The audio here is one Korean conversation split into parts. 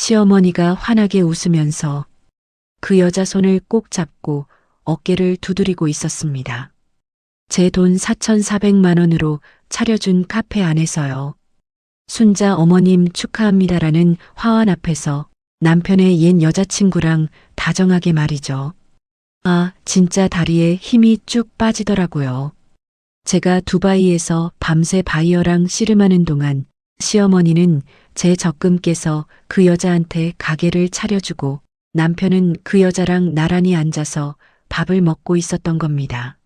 시어머니가 환하게 웃으면서 그 여자 손을 꼭 잡고 어깨를 두드리고 있었습니다. 제 돈 4,400만 원으로 차려준 카페 안에서요. 순자 어머님 축하합니다라는 화환 앞에서 남편의 옛 여자친구랑 다정하게 말이죠. 아, 진짜 다리에 힘이 쭉 빠지더라고요. 제가 두바이에서 밤새 바이어랑 씨름하는 동안 시어머니는 제 적금 깨서 그 여자한테 가게를 차려주고 남편은 그 여자랑 나란히 앉아서 밥을 먹고 있었던 겁니다.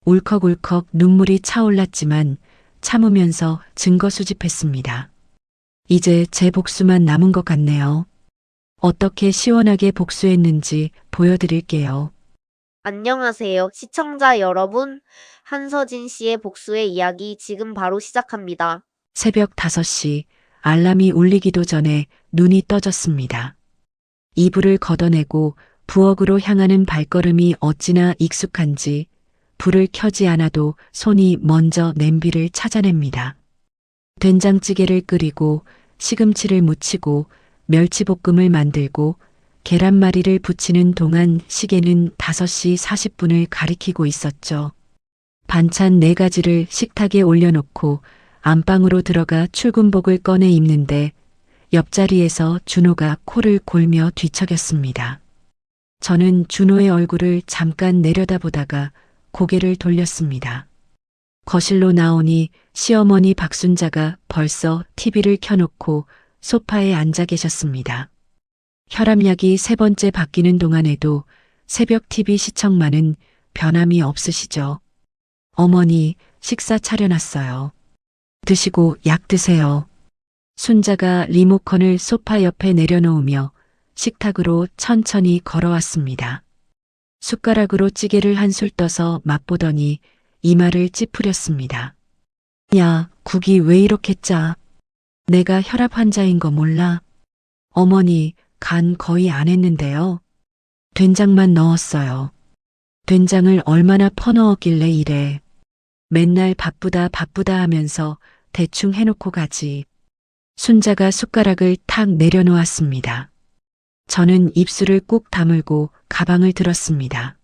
울컥울컥 눈물이 차올랐지만 참으면서 증거 수집했습니다. 이제 제 복수만 남은 것 같네요. 어떻게 시원하게 복수했는지 보여드릴게요. 안녕하세요, 시청자 여러분. 한서진 씨의 복수의 이야기 지금 바로 시작합니다. 새벽 5시 알람이 울리기도 전에 눈이 떠졌습니다. 이불을 걷어내고 부엌으로 향하는 발걸음이 어찌나 익숙한지 불을 켜지 않아도 손이 먼저 냄비를 찾아냅니다. 된장찌개를 끓이고 시금치를 무치고 멸치볶음을 만들고 계란말이를 부치는 동안 시계는 5시 40분을 가리키고 있었죠. 반찬 4가지를 식탁에 올려놓고 안방으로 들어가 출근복을 꺼내 입는데 옆자리에서 준호가 코를 골며 뒤척였습니다. 저는 준호의 얼굴을 잠깐 내려다보다가 고개를 돌렸습니다. 거실로 나오니 시어머니 박순자가 벌써 TV를 켜놓고 소파에 앉아 계셨습니다. 혈압약이 3번째 바뀌는 동안에도 새벽 TV 시청만은 변함이 없으시죠. 어머니, 식사 차려놨어요. 드시고 약 드세요. 순자가 리모컨을 소파 옆에 내려놓으며 식탁으로 천천히 걸어왔습니다. 숟가락으로 찌개를 한술 떠서 맛보더니 이마를 찌푸렸습니다. 야, 국이 왜 이렇게 짜? 내가 혈압 환자인 거 몰라? 어머니, 간 거의 안 했는데요. 된장만 넣었어요. 된장을 얼마나 퍼넣었길래 이래. 맨날 바쁘다 바쁘다 하면서 대충 해놓고 가지. 순자가 숟가락을 탁 내려놓았습니다. 저는 입술을 꾹 다물고 가방을 들었습니다.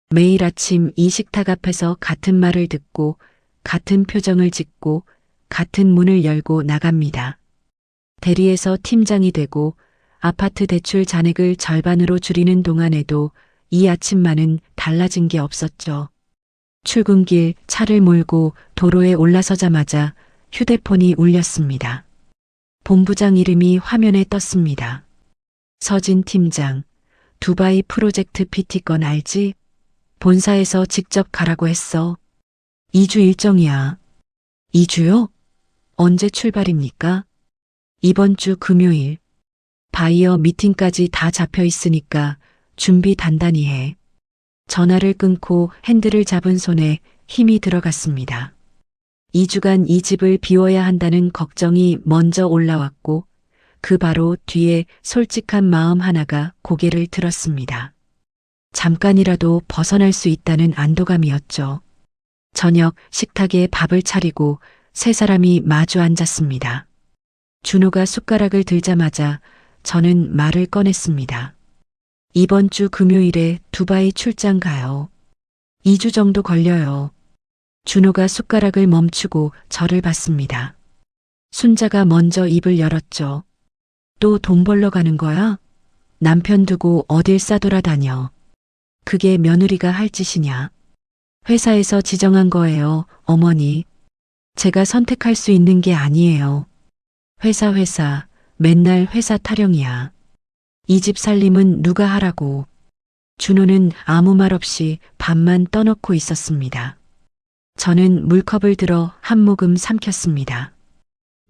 매일 아침 이 식탁 앞에서 같은 말을 듣고 같은 표정을 짓고 같은 문을 열고 나갑니다. 대리에서 팀장이 되고 아파트 대출 잔액을 절반으로 줄이는 동안에도 이 아침만은 달라진 게 없었죠. 출근길 차를 몰고 도로에 올라서자마자 휴대폰이 울렸습니다. 본부장 이름이 화면에 떴습니다. 서진 팀장, 두바이 프로젝트 PT 건 알지? 본사에서 직접 가라고 했어. 2주 일정이야. 2주요? 언제 출발입니까? 이번 주 금요일. 바이어 미팅까지 다 잡혀 있으니까 준비 단단히 해. 전화를 끊고 핸들을 잡은 손에 힘이 들어갔습니다. 2주간 이 집을 비워야 한다는 걱정이 먼저 올라왔고 그 바로 뒤에 솔직한 마음 하나가 고개를 들었습니다. 잠깐이라도 벗어날 수 있다는 안도감이었죠. 저녁 식탁에 밥을 차리고 3사람이 마주 앉았습니다. 준호가 숟가락을 들자마자 저는 말을 꺼냈습니다. 이번 주 금요일에 두바이 출장 가요. 2주 정도 걸려요. 준호가 숟가락을 멈추고 저를 봤습니다. 순자가 먼저 입을 열었죠. 또 돈 벌러 가는 거야? 남편 두고 어딜 싸돌아다녀. 그게 며느리가 할 짓이냐. 회사에서 지정한 거예요, 어머니. 제가 선택할 수 있는 게 아니에요. 회사 맨날 회사 타령이야. 이 집 살림은 누가 하라고. 준호는 아무 말 없이 밥만 떠놓고 있었습니다. 저는 물컵을 들어 한 모금 삼켰습니다.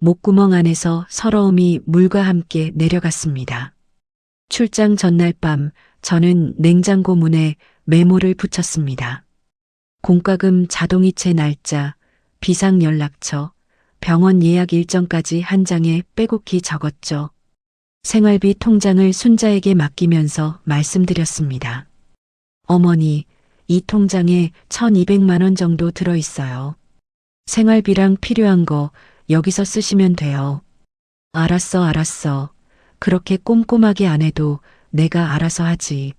목구멍 안에서 서러움이 물과 함께 내려갔습니다. 출장 전날 밤 저는 냉장고 문에 메모를 붙였습니다. 공과금 자동이체 날짜, 비상연락처, 병원 예약 일정까지 한 장에 빼곡히 적었죠. 생활비 통장을 순자에게 맡기면서 말씀드렸습니다. 어머니, 이 통장에 1,200만 원 정도 들어있어요. 생활비랑 필요한 거 여기서 쓰시면 돼요. 알았어. 그렇게 꼼꼼하게 안 해도 내가 알아서 하지.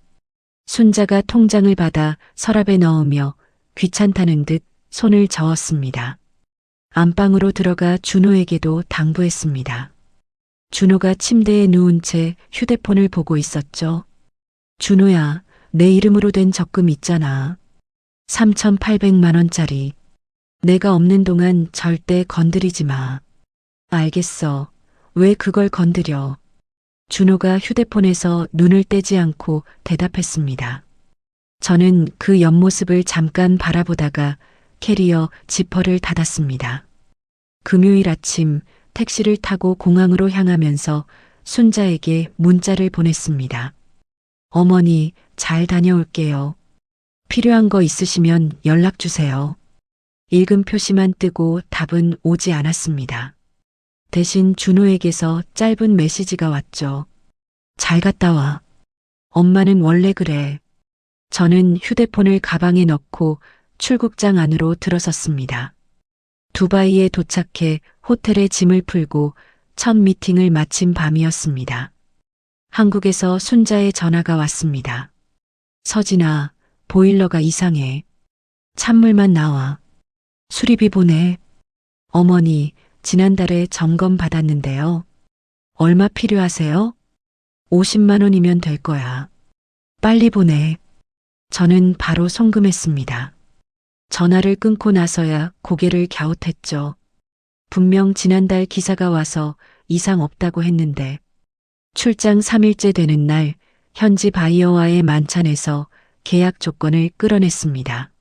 순자가 통장을 받아 서랍에 넣으며 귀찮다는 듯 손을 저었습니다. 안방으로 들어가 준호에게도 당부했습니다. 준호가 침대에 누운 채 휴대폰을 보고 있었죠. 준호야, 내 이름으로 된 적금 있잖아. 3,800만 원짜리. 내가 없는 동안 절대 건드리지 마. 알겠어. 왜 그걸 건드려? 준호가 휴대폰에서 눈을 떼지 않고 대답했습니다. 저는 그 옆모습을 잠깐 바라보다가 캐리어 지퍼를 닫았습니다. 금요일 아침 택시를 타고 공항으로 향하면서 순자에게 문자를 보냈습니다. 어머니, 잘 다녀올게요. 필요한 거 있으시면 연락 주세요. 읽음 표시만 뜨고 답은 오지 않았습니다. 대신 준호에게서 짧은 메시지가 왔죠. 잘 갔다 와. 엄마는 원래 그래. 저는 휴대폰을 가방에 넣고 출국장 안으로 들어섰습니다. 두바이에 도착해 호텔에 짐을 풀고 첫 미팅을 마친 밤이었습니다. 한국에서 순자의 전화가 왔습니다. 서진아, 보일러가 이상해. 찬물만 나와. 수리비 보내. 어머니, 지난달에 점검 받았는데요. 얼마 필요하세요? 50만 원이면 될 거야. 빨리 보내. 저는 바로 송금했습니다. 전화를 끊고 나서야 고개를 갸웃했죠. 분명 지난달 기사가 와서 이상 없다고 했는데 출장 3일째 되는 날 현지 바이어와의 만찬에서 계약 조건을 끌어냈습니다.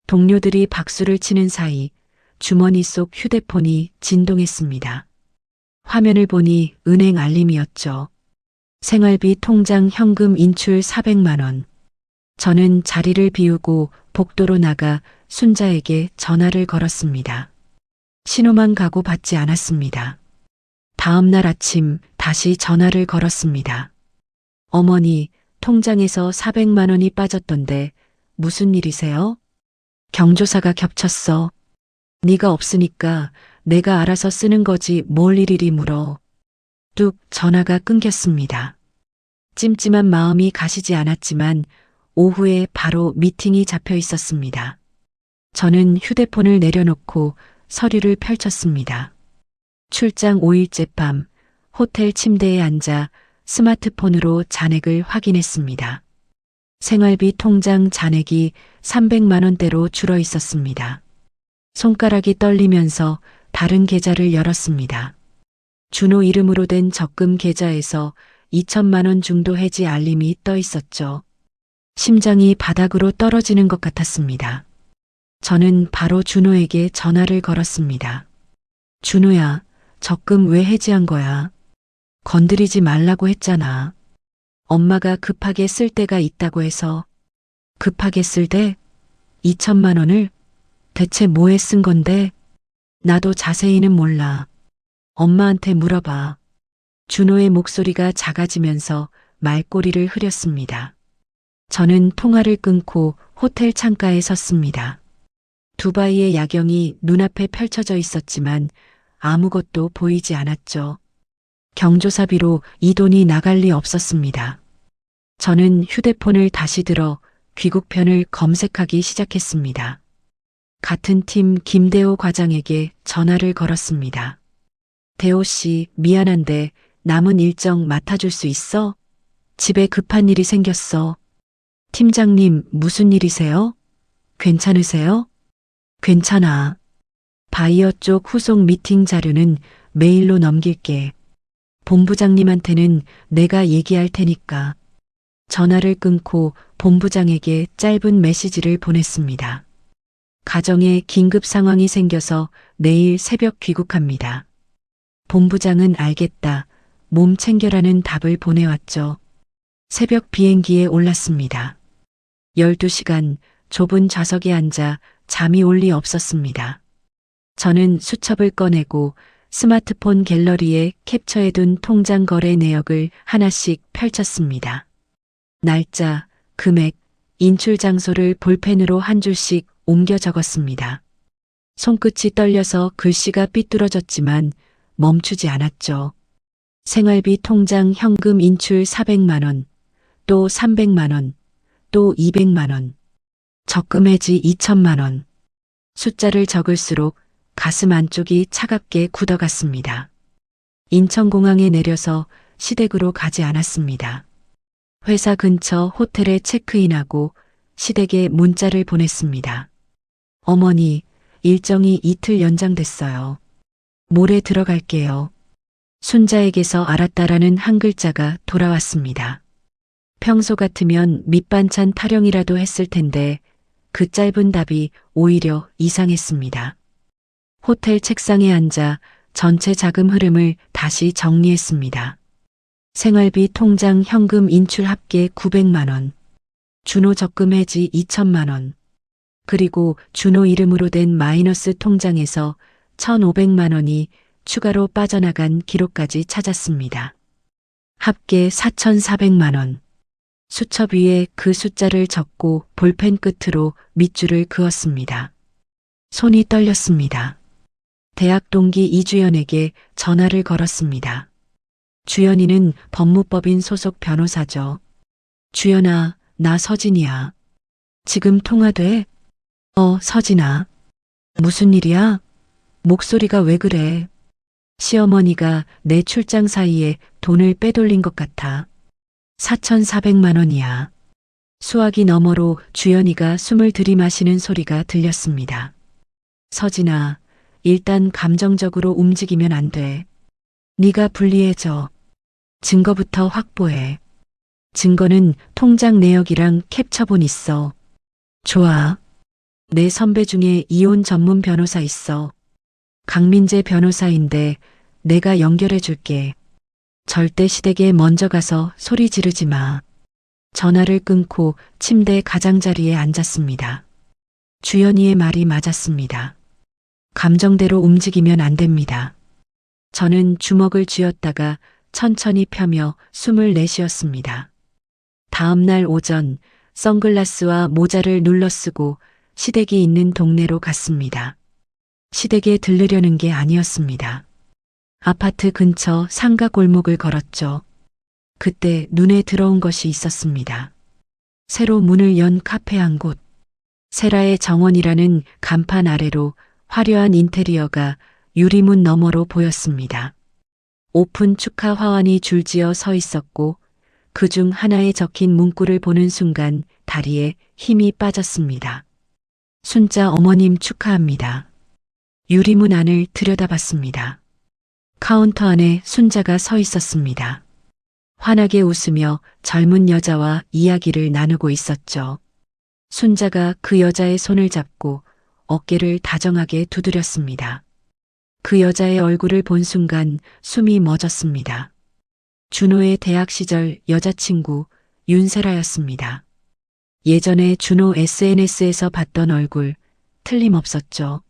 동료들이 박수를 치는 사이 주머니 속 휴대폰이 진동했습니다. 화면을 보니 은행 알림이었죠. 생활비 통장 현금 인출 400만 원. 저는 자리를 비우고 복도로 나가 순자에게 전화를 걸었습니다. 신호만 가고 받지 않았습니다. 다음 날 아침 다시 전화를 걸었습니다. 어머니, 통장에서 400만 원이 빠졌던데 무슨 일이세요? 경조사가 겹쳤어. 네가 없으니까 내가 알아서 쓰는 거지 뭘 일일이 물어. 뚝 전화가 끊겼습니다. 찜찜한 마음이 가시지 않았지만 오후에 바로 미팅이 잡혀 있었습니다. 저는 휴대폰을 내려놓고 서류를 펼쳤습니다. 출장 5일째 밤 호텔 침대에 앉아 스마트폰으로 잔액을 확인했습니다. 생활비 통장 잔액이 300만 원대로 줄어 있었습니다. 손가락이 떨리면서 다른 계좌를 열었습니다. 준호 이름으로 된 적금 계좌에서 2천만 원 중도 해지 알림이 떠 있었죠. 심장이 바닥으로 떨어지는 것 같았습니다. 저는 바로 준호에게 전화를 걸었습니다. 준호야, 적금 왜 해지한 거야? 건드리지 말라고 했잖아. 엄마가 급하게 쓸 때가 있다고 해서. 급하게 쓸 때? 2천만 원을? 대체 뭐에 쓴 건데? 나도 자세히는 몰라. 엄마한테 물어봐. 준호의 목소리가 작아지면서 말꼬리를 흐렸습니다. 저는 통화를 끊고 호텔 창가에 섰습니다. 두바이의 야경이 눈앞에 펼쳐져 있었지만 아무것도 보이지 않았죠. 경조사비로 이 돈이 나갈 리 없었습니다. 저는 휴대폰을 다시 들어 귀국편을 검색하기 시작했습니다. 같은 팀 김대호 과장에게 전화를 걸었습니다. 대호 씨, 미안한데 남은 일정 맡아줄 수 있어? 집에 급한 일이 생겼어. 팀장님, 무슨 일이세요? 괜찮으세요? 괜찮아. 바이어 쪽 후속 미팅 자료는 메일로 넘길게. 본부장님한테는 내가 얘기할 테니까. 전화를 끊고 본부장에게 짧은 메시지를 보냈습니다. 가정에 긴급 상황이 생겨서 내일 새벽 귀국합니다. 본부장은 알겠다. 몸 챙겨라는 답을 보내왔죠. 새벽 비행기에 올랐습니다. 12시간 좁은 좌석에 앉아 잠이 올 리 없었습니다. 저는 수첩을 꺼내고 스마트폰 갤러리에 캡처해둔 통장 거래 내역을 하나씩 펼쳤습니다. 날짜, 금액, 인출 장소를 볼펜으로 한 줄씩 옮겨 적었습니다. 손끝이 떨려서 글씨가 삐뚤어졌지만 멈추지 않았죠. 생활비 통장 현금 인출 400만 원, 또 300만 원, 또 200만 원. 적금 해지 2천만 원. 숫자를 적을수록 가슴 안쪽이 차갑게 굳어갔습니다. 인천공항에 내려서 시댁으로 가지 않았습니다. 회사 근처 호텔에 체크인하고 시댁에 문자를 보냈습니다. 어머니, 일정이 이틀 연장됐어요. 모레 들어갈게요. 순자에게서 알았다라는 한 글자가 돌아왔습니다. 평소 같으면 밑반찬 타령이라도 했을 텐데 그 짧은 답이 오히려 이상했습니다. 호텔 책상에 앉아 전체 자금 흐름을 다시 정리했습니다. 생활비 통장 현금 인출 합계 900만 원, 준호 적금 해지 2천만 원, 그리고 준호 이름으로 된 마이너스 통장에서 1,500만 원이 추가로 빠져나간 기록까지 찾았습니다. 합계 4,400만 원. 수첩 위에 그 숫자를 적고 볼펜 끝으로 밑줄을 그었습니다. 손이 떨렸습니다. 대학 동기 이주연에게 전화를 걸었습니다. 주연이는 법무법인 소속 변호사죠. 주연아, 나 서진이야. 지금 통화돼? 서진아. 무슨 일이야? 목소리가 왜 그래? 시어머니가 내 출장 사이에 돈을 빼돌린 것 같아. 4,400만 원이야. 수화기 너머로 주연이가 숨을 들이마시는 소리가 들렸습니다. 서진아, 일단 감정적으로 움직이면 안 돼. 네가 불리해져. 증거부터 확보해. 증거는 통장 내역이랑 캡처본 있어. 좋아. 내 선배 중에 이혼 전문 변호사 있어. 강민재 변호사인데 내가 연결해 줄게. 절대 시댁에 먼저 가서 소리 지르지 마. 전화를 끊고 침대 가장자리에 앉았습니다. 주연이의 말이 맞았습니다. 감정대로 움직이면 안 됩니다. 저는 주먹을 쥐었다가 천천히 펴며 숨을 내쉬었습니다. 다음 날 오전 선글라스와 모자를 눌러 쓰고 시댁이 있는 동네로 갔습니다. 시댁에 들르려는 게 아니었습니다. 아파트 근처 상가 골목을 걸었죠. 그때 눈에 들어온 것이 있었습니다. 새로 문을 연 카페 한 곳. 세라의 정원이라는 간판 아래로 화려한 인테리어가 유리문 너머로 보였습니다. 오픈 축하 화환이 줄지어 서 있었고 그중 하나에 적힌 문구를 보는 순간 다리에 힘이 빠졌습니다. 순자 어머님 축하합니다. 유리문 안을 들여다봤습니다. 카운터 안에 순자가 서 있었습니다. 환하게 웃으며 젊은 여자와 이야기를 나누고 있었죠. 순자가 그 여자의 손을 잡고 어깨를 다정하게 두드렸습니다. 그 여자의 얼굴을 본 순간 숨이 멎었습니다. 준호의 대학 시절 여자친구 윤세라였습니다. 예전에 준호 SNS에서 봤던 얼굴 틀림없었죠.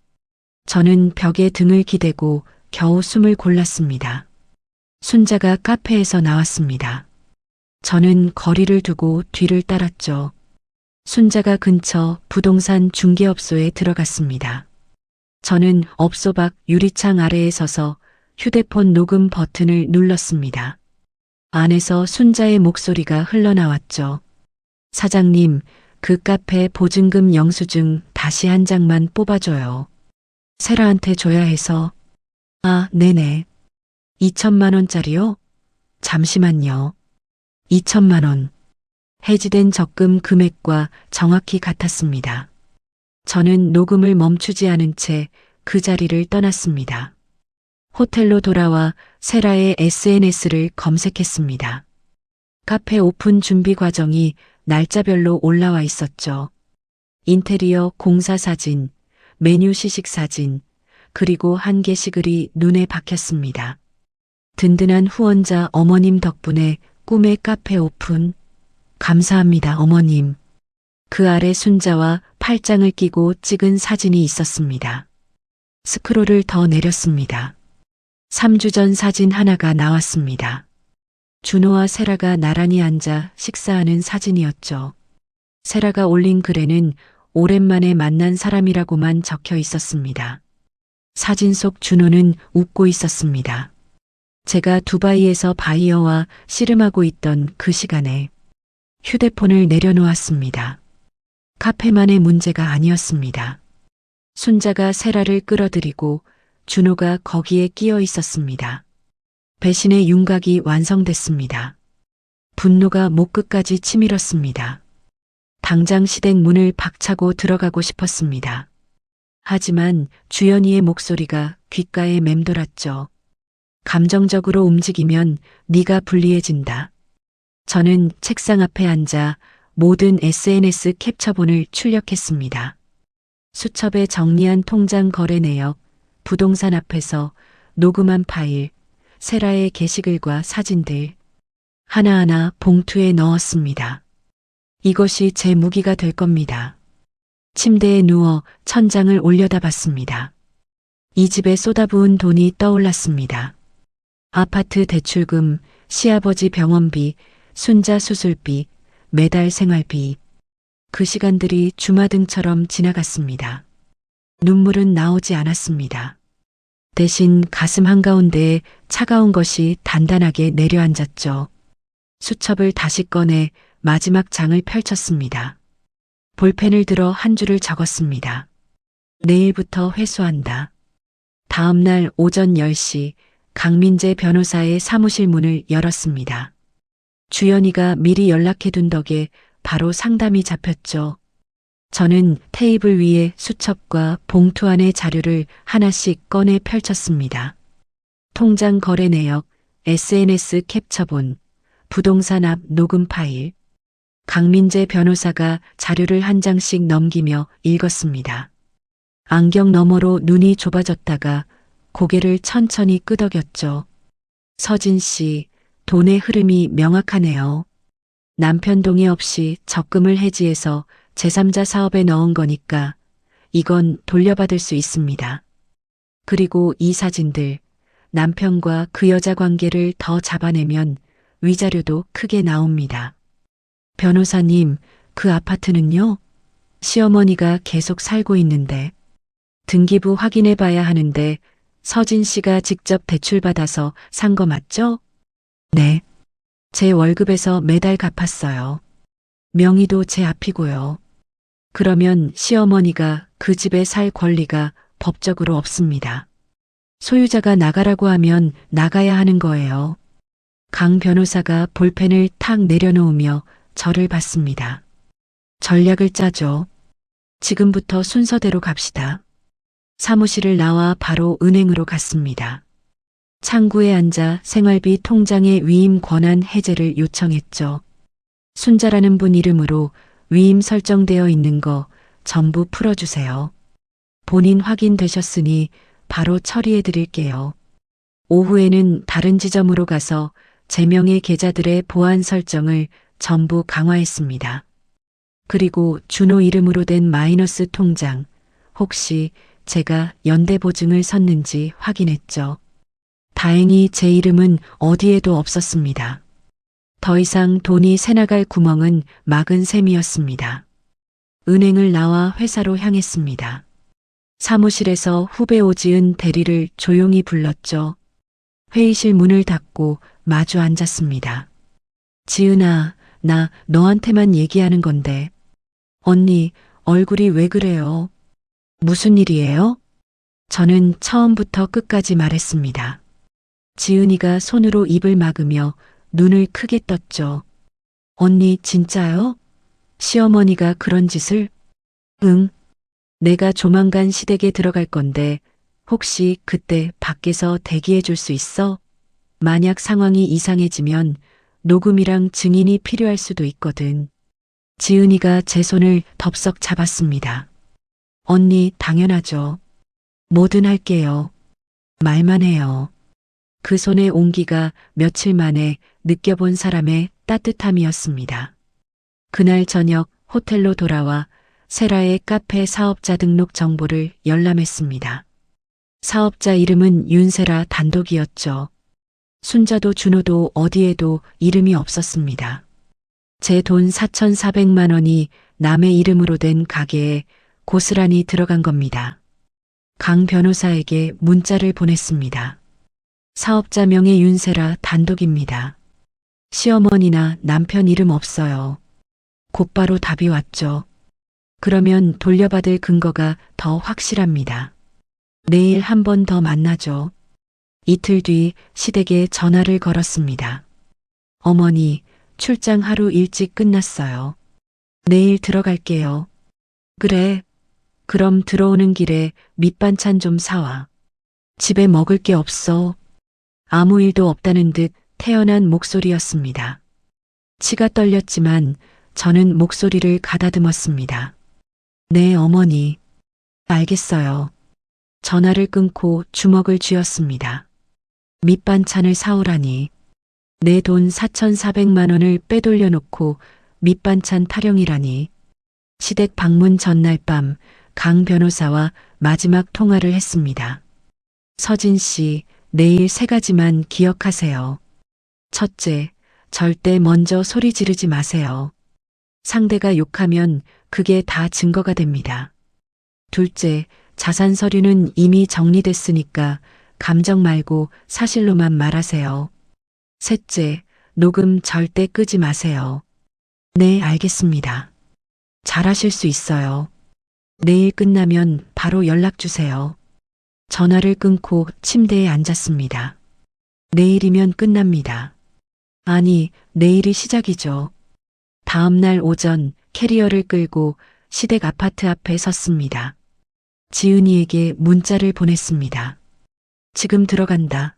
저는 벽에 등을 기대고 겨우 숨을 골랐습니다. 순자가 카페에서 나왔습니다. 저는 거리를 두고 뒤를 따랐죠. 순자가 근처 부동산 중개업소에 들어갔습니다. 저는 업소 밖 유리창 아래에 서서 휴대폰 녹음 버튼을 눌렀습니다. 안에서 순자의 목소리가 흘러나왔죠. 사장님, 그 카페 보증금 영수증 다시 한 장만 뽑아줘요. 세라한테 줘야 해서. 아, 네네. 2천만 원짜리요? 잠시만요. 2천만 원. 해지된 적금 금액과 정확히 같았습니다. 저는 녹음을 멈추지 않은 채 그 자리를 떠났습니다. 호텔로 돌아와 세라의 SNS를 검색했습니다. 카페 오픈 준비 과정이 날짜별로 올라와 있었죠. 인테리어 공사 사진, 메뉴 시식 사진, 그리고 한 게시글이 눈에 박혔습니다. 든든한 후원자 어머님 덕분에 꿈의 카페 오픈. 감사합니다, 어머님. 그 아래 순자와 팔짱을 끼고 찍은 사진이 있었습니다. 스크롤을 더 내렸습니다. 3주 전 사진 하나가 나왔습니다. 준호와 세라가 나란히 앉아 식사하는 사진이었죠. 세라가 올린 글에는 오랜만에 만난 사람이라고만 적혀 있었습니다. 사진 속 준호는 웃고 있었습니다. 제가 두바이에서 바이어와 씨름하고 있던 그 시간에 휴대폰을 내려놓았습니다. 카페만의 문제가 아니었습니다. 순자가 세라를 끌어들이고 준호가 거기에 끼어 있었습니다. 배신의 윤곽이 완성됐습니다. 분노가 목끝까지 치밀었습니다. 당장 시댁 문을 박차고 들어가고 싶었습니다. 하지만 주연이의 목소리가 귓가에 맴돌았죠. 감정적으로 움직이면 네가 불리해진다. 저는 책상 앞에 앉아 모든 SNS 캡처본을 출력했습니다. 수첩에 정리한 통장 거래 내역, 부동산 앞에서 녹음한 파일, 세라의 게시글과 사진들 하나하나 봉투에 넣었습니다. 이것이 제 무기가 될 겁니다. 침대에 누워 천장을 올려다봤습니다. 이 집에 쏟아부은 돈이 떠올랐습니다. 아파트 대출금, 시아버지 병원비, 순자 수술비, 매달 생활비. 그 시간들이 주마등처럼 지나갔습니다. 눈물은 나오지 않았습니다. 대신 가슴 한가운데에 차가운 것이 단단하게 내려앉았죠. 수첩을 다시 꺼내 마지막 장을 펼쳤습니다. 볼펜을 들어 한 줄을 적었습니다. 내일부터 회수한다. 다음 날 오전 10시 강민재 변호사의 사무실 문을 열었습니다. 주연이가 미리 연락해둔 덕에 바로 상담이 잡혔죠. 저는 테이블 위에 수첩과 봉투 안의 자료를 하나씩 꺼내 펼쳤습니다. 통장 거래 내역, SNS 캡처본, 부동산 앞 녹음 파일. 강민재 변호사가 자료를 한 장씩 넘기며 읽었습니다. 안경 너머로 눈이 좁아졌다가 고개를 천천히 끄덕였죠. 서진 씨, 돈의 흐름이 명확하네요. 남편 동의 없이 적금을 해지해서 제3자 사업에 넣은 거니까 이건 돌려받을 수 있습니다. 그리고 이 사진들, 남편과 그 여자 관계를 더 잡아내면 위자료도 크게 나옵니다. 변호사님, 그 아파트는요? 시어머니가 계속 살고 있는데 등기부 확인해 봐야 하는데 서진 씨가 직접 대출받아서 산 거 맞죠? 네. 제 월급에서 매달 갚았어요. 명의도 제 앞이고요. 그러면 시어머니가 그 집에 살 권리가 법적으로 없습니다. 소유자가 나가라고 하면 나가야 하는 거예요. 강 변호사가 볼펜을 탁 내려놓으며 저를 봤습니다. 전략을 짜죠. 지금부터 순서대로 갑시다. 사무실을 나와 바로 은행으로 갔습니다. 창구에 앉아 생활비 통장의 위임 권한 해제를 요청했죠. 순자라는 분 이름으로 위임 설정되어 있는 거 전부 풀어주세요. 본인 확인되셨으니 바로 처리해 드릴게요. 오후에는 다른 지점으로 가서 제 명의 계좌들의 보안 설정을 전부 강화했습니다. 그리고 준호 이름으로 된 마이너스 통장, 혹시 제가 연대보증을 섰는지 확인했죠. 다행히 제 이름은 어디에도 없었습니다. 더 이상 돈이 새나갈 구멍은 막은 셈이었습니다. 은행을 나와 회사로 향했습니다. 사무실에서 후배 오지은 대리를 조용히 불렀죠. 회의실 문을 닫고 마주 앉았습니다. 지은아, 나 너한테만 얘기하는 건데. 언니, 얼굴이 왜 그래요? 무슨 일이에요? 저는 처음부터 끝까지 말했습니다. 지은이가 손으로 입을 막으며 눈을 크게 떴죠. 언니, 진짜요? 시어머니가 그런 짓을? 응. 내가 조만간 시댁에 들어갈 건데 혹시 그때 밖에서 대기해 줄 수 있어? 만약 상황이 이상해지면 녹음이랑 증인이 필요할 수도 있거든. 지은이가 제 손을 덥석 잡았습니다. 언니, 당연하죠. 뭐든 할게요. 말만 해요. 그 손의 온기가 며칠 만에 느껴본 사람의 따뜻함이었습니다. 그날 저녁 호텔로 돌아와 세라의 카페 사업자 등록 정보를 열람했습니다. 사업자 이름은 윤세라 단독이었죠. 순자도 준호도 어디에도 이름이 없었습니다. 제 돈 4,400만 원이 남의 이름으로 된 가게에 고스란히 들어간 겁니다. 강 변호사에게 문자를 보냈습니다. 사업자 명의 윤세라 단독입니다. 시어머니나 남편 이름 없어요. 곧바로 답이 왔죠. 그러면 돌려받을 근거가 더 확실합니다. 내일 한 번 더 만나죠. 이틀 뒤 시댁에 전화를 걸었습니다. 어머니, 출장 하루 일찍 끝났어요. 내일 들어갈게요. 그래. 그럼 들어오는 길에 밑반찬 좀 사와. 집에 먹을 게 없어. 아무 일도 없다는 듯 태연한 목소리였습니다. 치가 떨렸지만 저는 목소리를 가다듬었습니다. 네, 어머니. 알겠어요. 전화를 끊고 주먹을 쥐었습니다. 밑반찬을 사오라니. 내 돈 4,400만 원을 빼돌려 놓고 밑반찬 타령이라니. 시댁 방문 전날 밤 강 변호사와 마지막 통화를 했습니다. 서진 씨, 내일 세 가지만 기억하세요. 첫째, 절대 먼저 소리 지르지 마세요. 상대가 욕하면 그게 다 증거가 됩니다. 둘째, 자산 서류는 이미 정리됐으니까 감정 말고 사실로만 말하세요. 셋째, 녹음 절대 끄지 마세요. 네, 알겠습니다. 잘하실 수 있어요. 내일 끝나면 바로 연락 주세요. 전화를 끊고 침대에 앉았습니다. 내일이면 끝납니다. 아니, 내일이 시작이죠. 다음 날 오전 캐리어를 끌고 시댁 아파트 앞에 섰습니다. 지은이에게 문자를 보냈습니다. 지금 들어간다.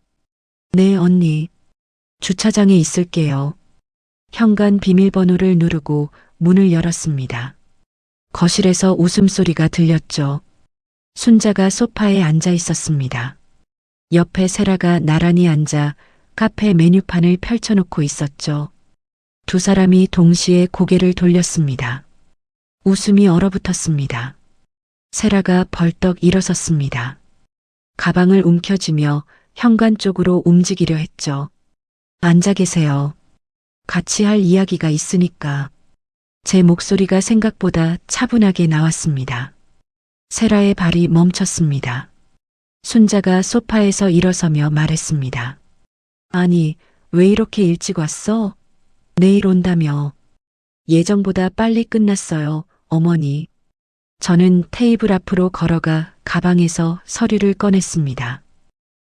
네, 언니. 주차장에 있을게요. 현관 비밀번호를 누르고 문을 열었습니다. 거실에서 웃음소리가 들렸죠. 순자가 소파에 앉아 있었습니다. 옆에 세라가 나란히 앉아 카페 메뉴판을 펼쳐놓고 있었죠. 두 사람이 동시에 고개를 돌렸습니다. 웃음이 얼어붙었습니다. 세라가 벌떡 일어섰습니다. 가방을 움켜쥐며 현관 쪽으로 움직이려 했죠. 앉아 계세요. 같이 할 이야기가 있으니까. 제 목소리가 생각보다 차분하게 나왔습니다. 세라의 발이 멈췄습니다. 순자가 소파에서 일어서며 말했습니다. 아니, 왜 이렇게 일찍 왔어? 내일 온다며. 예정보다 빨리 끝났어요, 어머니. 저는 테이블 앞으로 걸어가 가방에서 서류를 꺼냈습니다.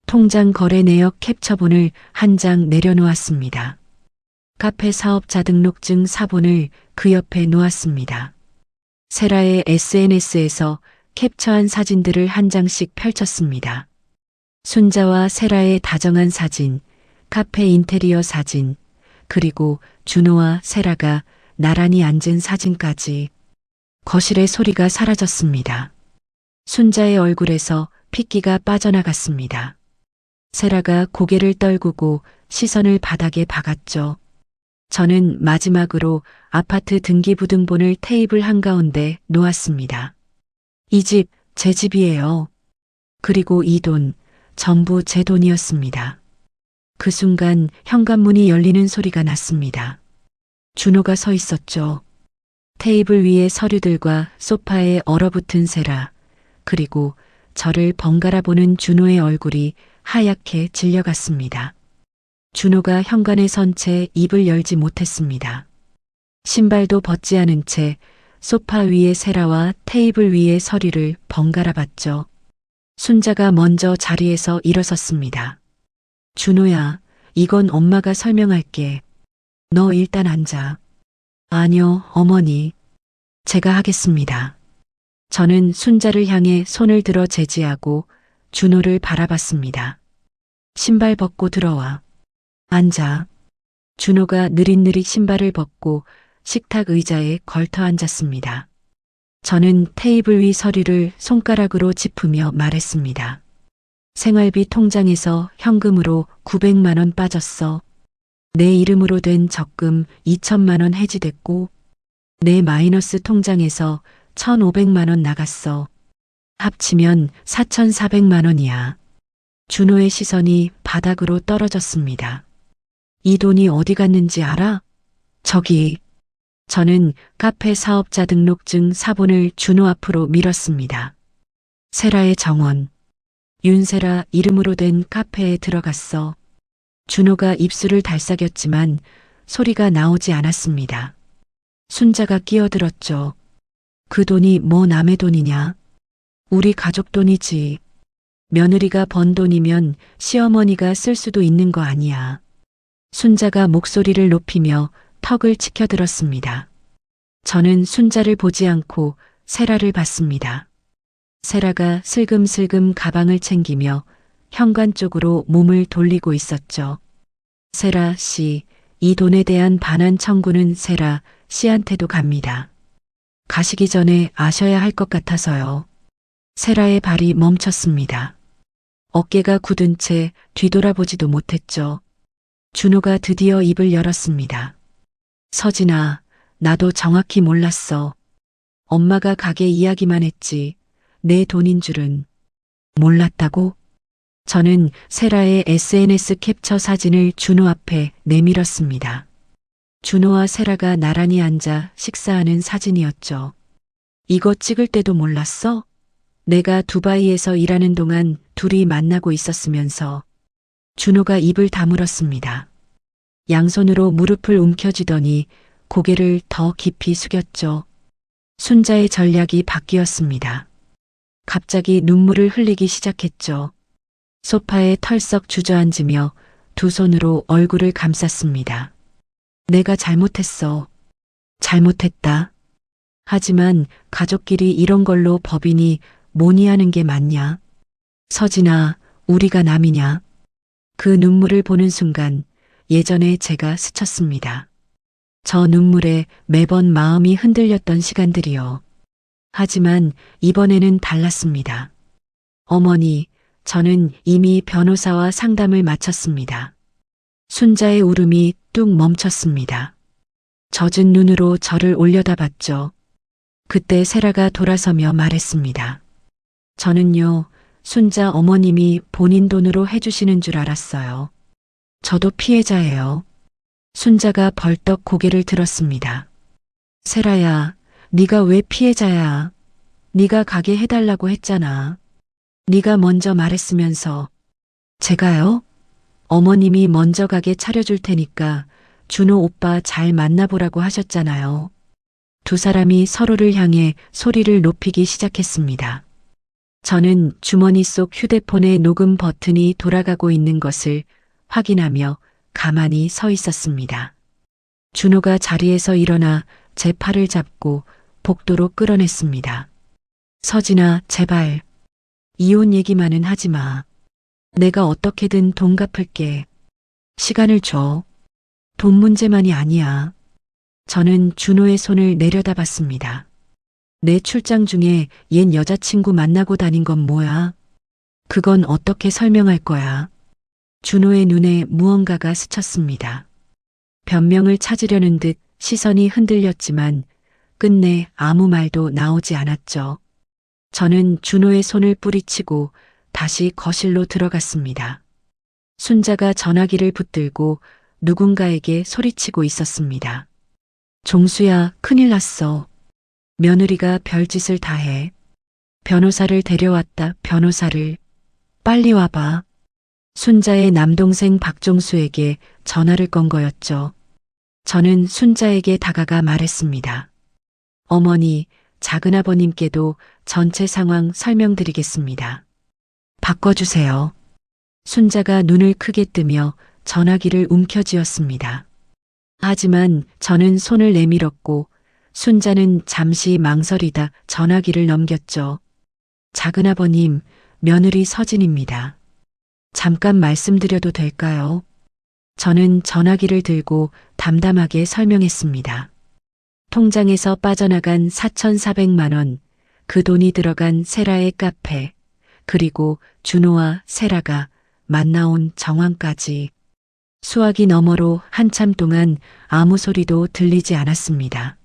통장 거래 내역 캡처본을 한 장 내려놓았습니다. 카페 사업자 등록증 사본을 그 옆에 놓았습니다. 세라의 SNS에서 캡처한 사진들을 한 장씩 펼쳤습니다. 순자와 세라의 다정한 사진, 카페 인테리어 사진, 그리고 준호와 세라가 나란히 앉은 사진까지. 거실의 소리가 사라졌습니다. 순자의 얼굴에서 핏기가 빠져나갔습니다. 세라가 고개를 떨구고 시선을 바닥에 박았죠. 저는 마지막으로 아파트 등기부등본을 테이블 한가운데 놓았습니다. 이 집, 제 집이에요. 그리고 이 돈, 전부 제 돈이었습니다. 그 순간 현관문이 열리는 소리가 났습니다. 준호가 서 있었죠. 테이블 위의 서류들과 소파에 얼어붙은 세라, 그리고 저를 번갈아 보는 준호의 얼굴이 하얗게 질려갔습니다. 준호가 현관에 선 채 입을 열지 못했습니다. 신발도 벗지 않은 채 소파 위의 세라와 테이블 위의 서류를 번갈아 봤죠. 순자가 먼저 자리에서 일어섰습니다. 준호야, 이건 엄마가 설명할게. 너 일단 앉아. 아니요, 어머니. 제가 하겠습니다. 저는 순자를 향해 손을 들어 제지하고 준호를 바라봤습니다. 신발 벗고 들어와. 앉아. 준호가 느릿느릿 신발을 벗고 식탁 의자에 걸터 앉았습니다. 저는 테이블 위 서류를 손가락으로 짚으며 말했습니다. 생활비 통장에서 현금으로 900만 원 빠졌어. 내 이름으로 된 적금 2천만 원 해지됐고, 내 마이너스 통장에서 1,500만 원 나갔어. 합치면 4,400만 원이야. 준호의 시선이 바닥으로 떨어졌습니다. 이 돈이 어디 갔는지 알아? 저기. 저는 카페 사업자 등록증 사본을 준호 앞으로 밀었습니다. 세라의 정원. 윤세라 이름으로 된 카페에 들어갔어. 준호가 입술을 달싹였지만 소리가 나오지 않았습니다. 순자가 끼어들었죠. 그 돈이 뭐 남의 돈이냐? 우리 가족 돈이지. 며느리가 번 돈이면 시어머니가 쓸 수도 있는 거 아니야. 순자가 목소리를 높이며 턱을 치켜들었습니다. 저는 순자를 보지 않고 세라를 봤습니다. 세라가 슬금슬금 가방을 챙기며 현관 쪽으로 몸을 돌리고 있었죠. 세라 씨, 이 돈에 대한 반환 청구는 세라 씨한테도 갑니다. 가시기 전에 아셔야 할 것 같아서요. 세라의 발이 멈췄습니다. 어깨가 굳은 채 뒤돌아보지도 못했죠. 준호가 드디어 입을 열었습니다. 서진아, 나도 정확히 몰랐어. 엄마가 가게 이야기만 했지. 내 돈인 줄은 몰랐다고? 저는 세라의 SNS 캡처 사진을 준호 앞에 내밀었습니다. 준호와 세라가 나란히 앉아 식사하는 사진이었죠. 이거 찍을 때도 몰랐어? 내가 두바이에서 일하는 동안 둘이 만나고 있었으면서. 준호가 입을 다물었습니다. 양손으로 무릎을 움켜쥐더니 고개를 더 깊이 숙였죠. 순자의 전략이 바뀌었습니다. 갑자기 눈물을 흘리기 시작했죠. 소파에 털썩 주저앉으며 두 손으로 얼굴을 감쌌습니다. 내가 잘못했어. 잘못했다. 하지만 가족끼리 이런 걸로 법인이 논의하는 게 맞냐? 서진아, 우리가 남이냐? 그 눈물을 보는 순간 예전에 제가 스쳤습니다. 저 눈물에 매번 마음이 흔들렸던 시간들이요. 하지만 이번에는 달랐습니다. 어머니, 저는 이미 변호사와 상담을 마쳤습니다. 순자의 울음이 뚝 멈췄습니다. 젖은 눈으로 저를 올려다봤죠. 그때 세라가 돌아서며 말했습니다. 저는요, 순자 어머님이 본인 돈으로 해주시는 줄 알았어요. 저도 피해자예요. 순자가 벌떡 고개를 들었습니다. 세라야, 네가 왜 피해자야? 네가 가게 해달라고 했잖아. 네가 먼저 말했으면서. 제가요? 어머님이 먼저 가게 차려줄 테니까 준호 오빠 잘 만나보라고 하셨잖아요. 두 사람이 서로를 향해 소리를 높이기 시작했습니다. 저는 주머니 속 휴대폰의 녹음 버튼이 돌아가고 있는 것을 확인하며 가만히 서 있었습니다. 준호가 자리에서 일어나 제 팔을 잡고 복도로 끌어냈습니다. 서진아, 제발. 이혼 얘기만은 하지 마. 내가 어떻게든 돈 갚을게. 시간을 줘. 돈 문제만이 아니야. 저는 준호의 손을 내려다봤습니다. 내 출장 중에 옛 여자친구 만나고 다닌 건 뭐야? 그건 어떻게 설명할 거야? 준호의 눈에 무언가가 스쳤습니다. 변명을 찾으려는 듯 시선이 흔들렸지만 끝내 아무 말도 나오지 않았죠. 저는 준호의 손을 뿌리치고 다시 거실로 들어갔습니다. 순자가 전화기를 붙들고 누군가에게 소리치고 있었습니다. 종수야, 큰일 났어. 며느리가 별짓을 다 해. 변호사를 데려왔다, 변호사를. 빨리 와봐. 순자의 남동생 박종수에게 전화를 건 거였죠. 저는 순자에게 다가가 말했습니다. 어머니, 작은아버님께도 전체 상황 설명드리겠습니다. 바꿔주세요. 순자가 눈을 크게 뜨며 전화기를 움켜쥐었습니다. 하지만 저는 손을 내밀었고 순자는 잠시 망설이다 전화기를 넘겼죠. 작은아버님, 며느리 서진입니다. 잠깐 말씀드려도 될까요? 저는 전화기를 들고 담담하게 설명했습니다. 통장에서 빠져나간 4,400만 원, 그 돈이 들어간 세라의 카페, 그리고 준호와 세라가 만나온 정황까지. 수화기 너머로 한참 동안 아무 소리도 들리지 않았습니다.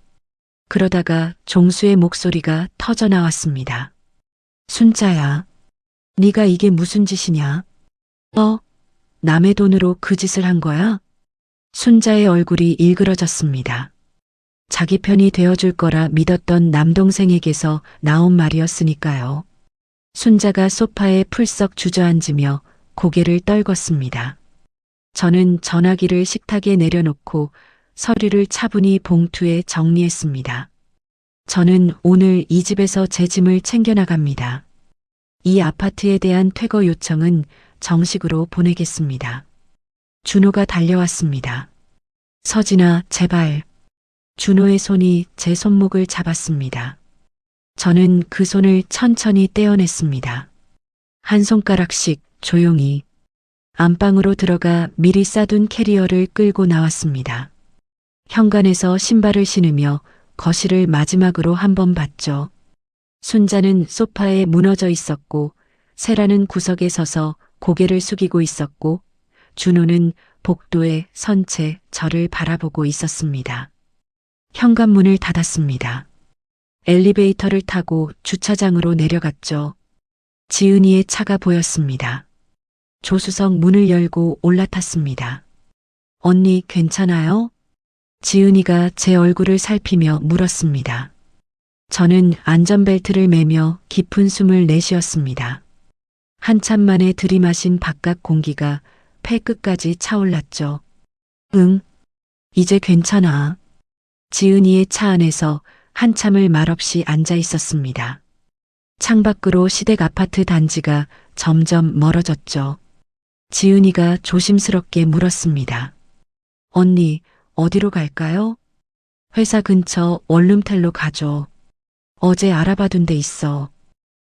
그러다가 종수의 목소리가 터져 나왔습니다. 순자야, 네가 이게 무슨 짓이냐? 남의 돈으로 그 짓을 한 거야? 순자의 얼굴이 일그러졌습니다. 자기 편이 되어줄 거라 믿었던 남동생에게서 나온 말이었으니까요. 순자가 소파에 풀썩 주저앉으며 고개를 떨궜습니다. 저는 전화기를 식탁에 내려놓고 서류를 차분히 봉투에 정리했습니다. 저는 오늘 이 집에서 제 짐을 챙겨나갑니다. 이 아파트에 대한 퇴거 요청은 정식으로 보내겠습니다. 준호가 달려왔습니다. 서진아, 제발. 준호의 손이 제 손목을 잡았습니다. 저는 그 손을 천천히 떼어냈습니다. 한 손가락씩 조용히 안방으로 들어가 미리 싸둔 캐리어를 끌고 나왔습니다. 현관에서 신발을 신으며 거실을 마지막으로 한번 봤죠. 순자는 소파에 무너져 있었고 세라는 구석에 서서 고개를 숙이고 있었고 준호는 복도에 선 채 저를 바라보고 있었습니다. 현관문을 닫았습니다. 엘리베이터를 타고 주차장으로 내려갔죠. 지은이의 차가 보였습니다. 조수석 문을 열고 올라탔습니다. 언니 괜찮아요? 지은이가 제 얼굴을 살피며 물었습니다. 저는 안전벨트를 매며 깊은 숨을 내쉬었습니다. 한참 만에 들이마신 바깥 공기가 폐 끝까지 차올랐죠. 응, 이제 괜찮아. 지은이의 차 안에서 한참을 말없이 앉아 있었습니다. 창밖으로 시댁 아파트 단지가 점점 멀어졌죠. 지은이가 조심스럽게 물었습니다. 언니, 어디로 갈까요? 회사 근처 원룸텔로 가죠. 어제 알아봐둔 데 있어.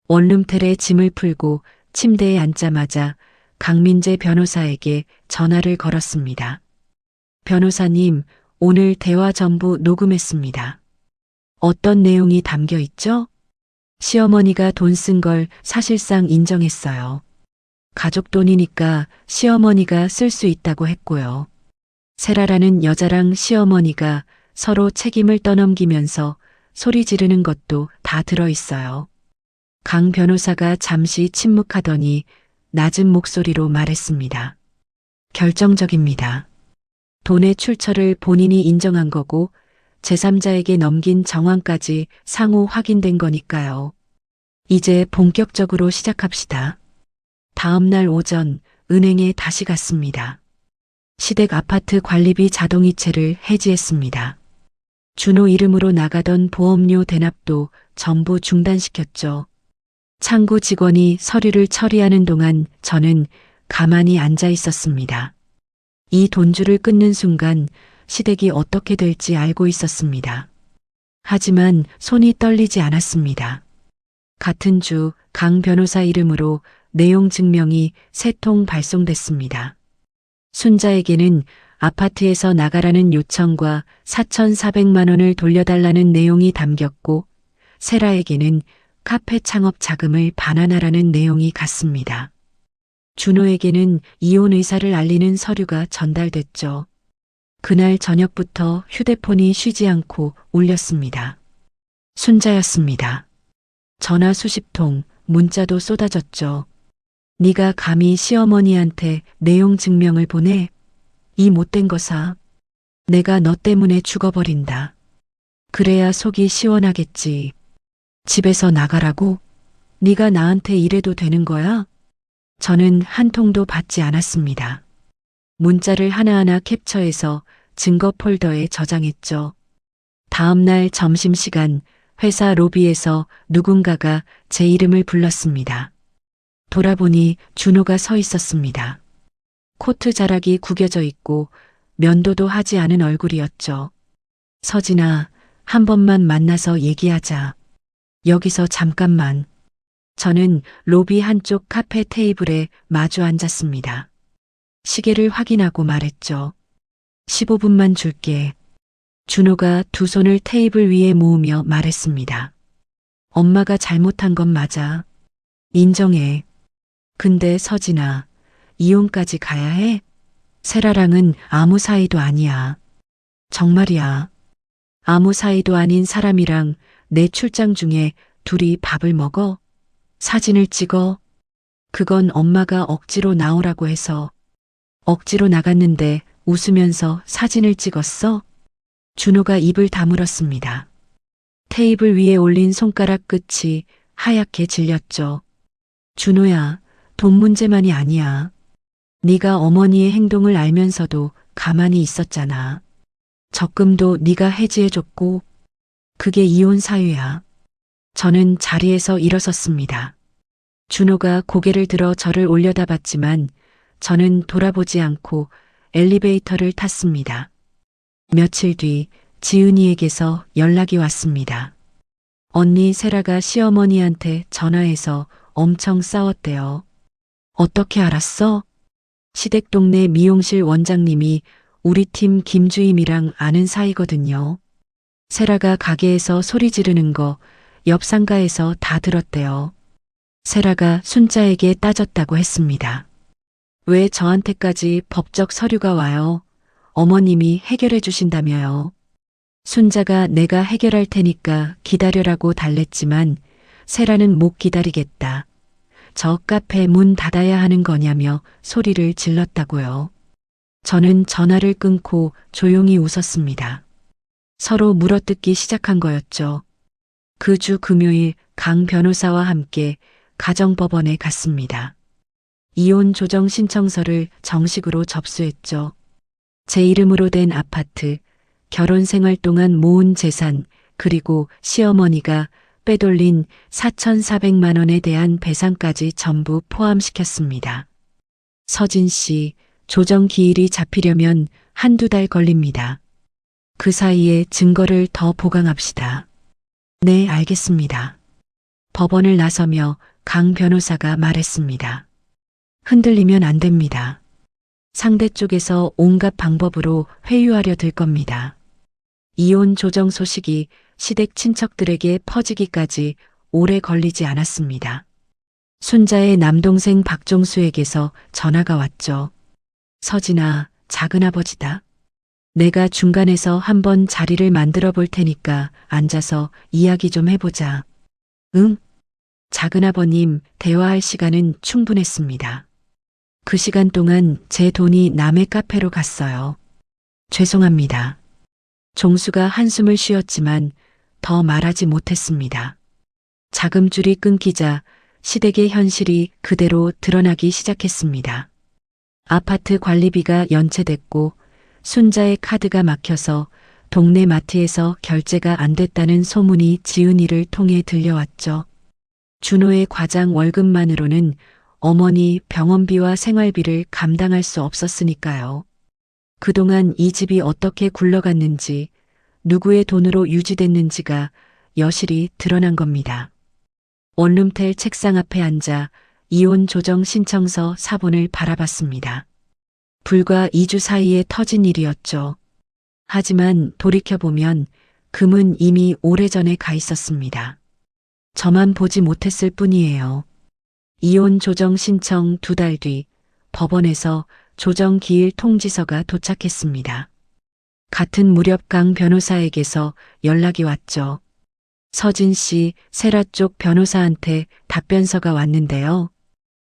원룸텔에 짐을 풀고 침대에 앉자마자 강민재 변호사에게 전화를 걸었습니다. 변호사님, 오늘 대화 전부 녹음했습니다. 어떤 내용이 담겨 있죠? 시어머니가 돈 쓴 걸 사실상 인정했어요. 가족 돈이니까 시어머니가 쓸 수 있다고 했고요. 세라라는 여자랑 시어머니가 서로 책임을 떠넘기면서 소리 지르는 것도 다 들어있어요. 강 변호사가 잠시 침묵하더니 낮은 목소리로 말했습니다. 결정적입니다. 돈의 출처를 본인이 인정한 거고 제3자에게 넘긴 정황까지 상호 확인된 거니까요. 이제 본격적으로 시작합시다. 다음 날 오전 은행에 다시 갔습니다. 시댁 아파트 관리비 자동이체를 해지했습니다. 준호 이름으로 나가던 보험료 대납도 전부 중단시켰죠. 창구 직원이 서류를 처리하는 동안 저는 가만히 앉아 있었습니다. 이 돈줄을 끊는 순간 시댁이 어떻게 될지 알고 있었습니다. 하지만 손이 떨리지 않았습니다. 같은 주 강 변호사 이름으로 내용 증명이 3통 발송됐습니다. 순자에게는 아파트에서 나가라는 요청과 4,400만 원을 돌려달라는 내용이 담겼고 세라에게는 카페 창업 자금을 반환하라는 내용이 같습니다. 준호에게는 이혼 의사를 알리는 서류가 전달됐죠. 그날 저녁부터 휴대폰이 쉬지 않고 울렸습니다. 순자였습니다. 전화 수십 통, 문자도 쏟아졌죠. 네가 감히 시어머니한테 내용 증명을 보내? 이 못된 거사. 내가 너 때문에 죽어버린다. 그래야 속이 시원하겠지. 집에서 나가라고? 네가 나한테 이래도 되는 거야? 저는 한 통도 받지 않았습니다. 문자를 하나하나 캡처해서 증거 폴더에 저장했죠. 다음 날 점심시간 회사 로비에서 누군가가 제 이름을 불렀습니다. 돌아보니 준호가 서 있었습니다. 코트 자락이 구겨져 있고 면도도 하지 않은 얼굴이었죠. 서진아, 한 번만 만나서 얘기하자. 여기서 잠깐만. 저는 로비 한쪽 카페 테이블에 마주 앉았습니다. 시계를 확인하고 말했죠. 15분만 줄게. 준호가 두 손을 테이블 위에 모으며 말했습니다. 엄마가 잘못한 건 맞아. 인정해. 근데 서진아, 이혼까지 가야 해? 세라랑은 아무 사이도 아니야. 정말이야. 아무 사이도 아닌 사람이랑 내 출장 중에 둘이 밥을 먹어? 사진을 찍어? 그건 엄마가 억지로 나오라고 해서. 억지로 나갔는데 웃으면서 사진을 찍었어? 준호가 입을 다물었습니다. 테이블 위에 올린 손가락 끝이 하얗게 질렸죠. 준호야, 돈 문제만이 아니야. 네가 어머니의 행동을 알면서도 가만히 있었잖아. 적금도 네가 해지해줬고 그게 이혼 사유야. 저는 자리에서 일어섰습니다. 준호가 고개를 들어 저를 올려다봤지만 저는 돌아보지 않고 엘리베이터를 탔습니다. 며칠 뒤 지은이에게서 연락이 왔습니다. 언니 세라가 시어머니한테 전화해서 엄청 싸웠대요. 어떻게 알았어? 시댁 동네 미용실 원장님이 우리 팀 김주임이랑 아는 사이거든요. 세라가 가게에서 소리 지르는 거 옆 상가에서 다 들었대요. 세라가 순자에게 따졌다고 했습니다. 왜 저한테까지 법적 서류가 와요? 어머님이 해결해 주신다며요. 순자가 내가 해결할 테니까 기다려라고 달랬지만 세라는 못 기다리겠다. 저 카페 문 닫아야 하는 거냐며 소리를 질렀다고요. 저는 전화를 끊고 조용히 웃었습니다. 서로 물어뜯기 시작한 거였죠. 그 주 금요일 강 변호사와 함께 가정법원에 갔습니다. 이혼 조정 신청서를 정식으로 접수했죠. 제 이름으로 된 아파트, 결혼 생활 동안 모은 재산, 그리고 시어머니가 빼돌린 4,400만 원에 대한 배상까지 전부 포함시켰습니다. 서진 씨, 조정 기일이 잡히려면 한두 달 걸립니다. 그 사이에 증거를 더 보강합시다. 네, 알겠습니다. 법원을 나서며 강 변호사가 말했습니다. 흔들리면 안 됩니다. 상대 쪽에서 온갖 방법으로 회유하려 들 겁니다. 이혼 조정 소식이 시댁 친척들에게 퍼지기까지 오래 걸리지 않았습니다. 순자의 남동생 박종수에게서 전화가 왔죠. 서진아, 작은아버지다. 내가 중간에서 한번 자리를 만들어 볼 테니까 앉아서 이야기 좀 해보자. 응? 작은아버님, 대화할 시간은 충분했습니다. 그 시간 동안 제 돈이 남의 카페로 갔어요. 죄송합니다. 종수가 한숨을 쉬었지만 더 말하지 못했습니다. 자금줄이 끊기자 시댁의 현실이 그대로 드러나기 시작했습니다. 아파트 관리비가 연체됐고 순자의 카드가 막혀서 동네 마트에서 결제가 안 됐다는 소문이 지은이를 통해 들려왔죠. 준호의 과장 월급만으로는 어머니 병원비와 생활비를 감당할 수 없었으니까요. 그동안 이 집이 어떻게 굴러갔는지, 누구의 돈으로 유지됐는지가 여실히 드러난 겁니다. 원룸텔 책상 앞에 앉아 이혼 조정 신청서 사본을 바라봤습니다. 불과 2주 사이에 터진 일이었죠. 하지만 돌이켜보면 금은 이미 오래전에 가 있었습니다. 저만 보지 못했을 뿐이에요. 이혼 조정 신청 2달 뒤 법원에서 조정 기일 통지서가 도착했습니다. 같은 무렵 강 변호사에게서 연락이 왔죠. 서진 씨, 세라 쪽 변호사한테 답변서가 왔는데요.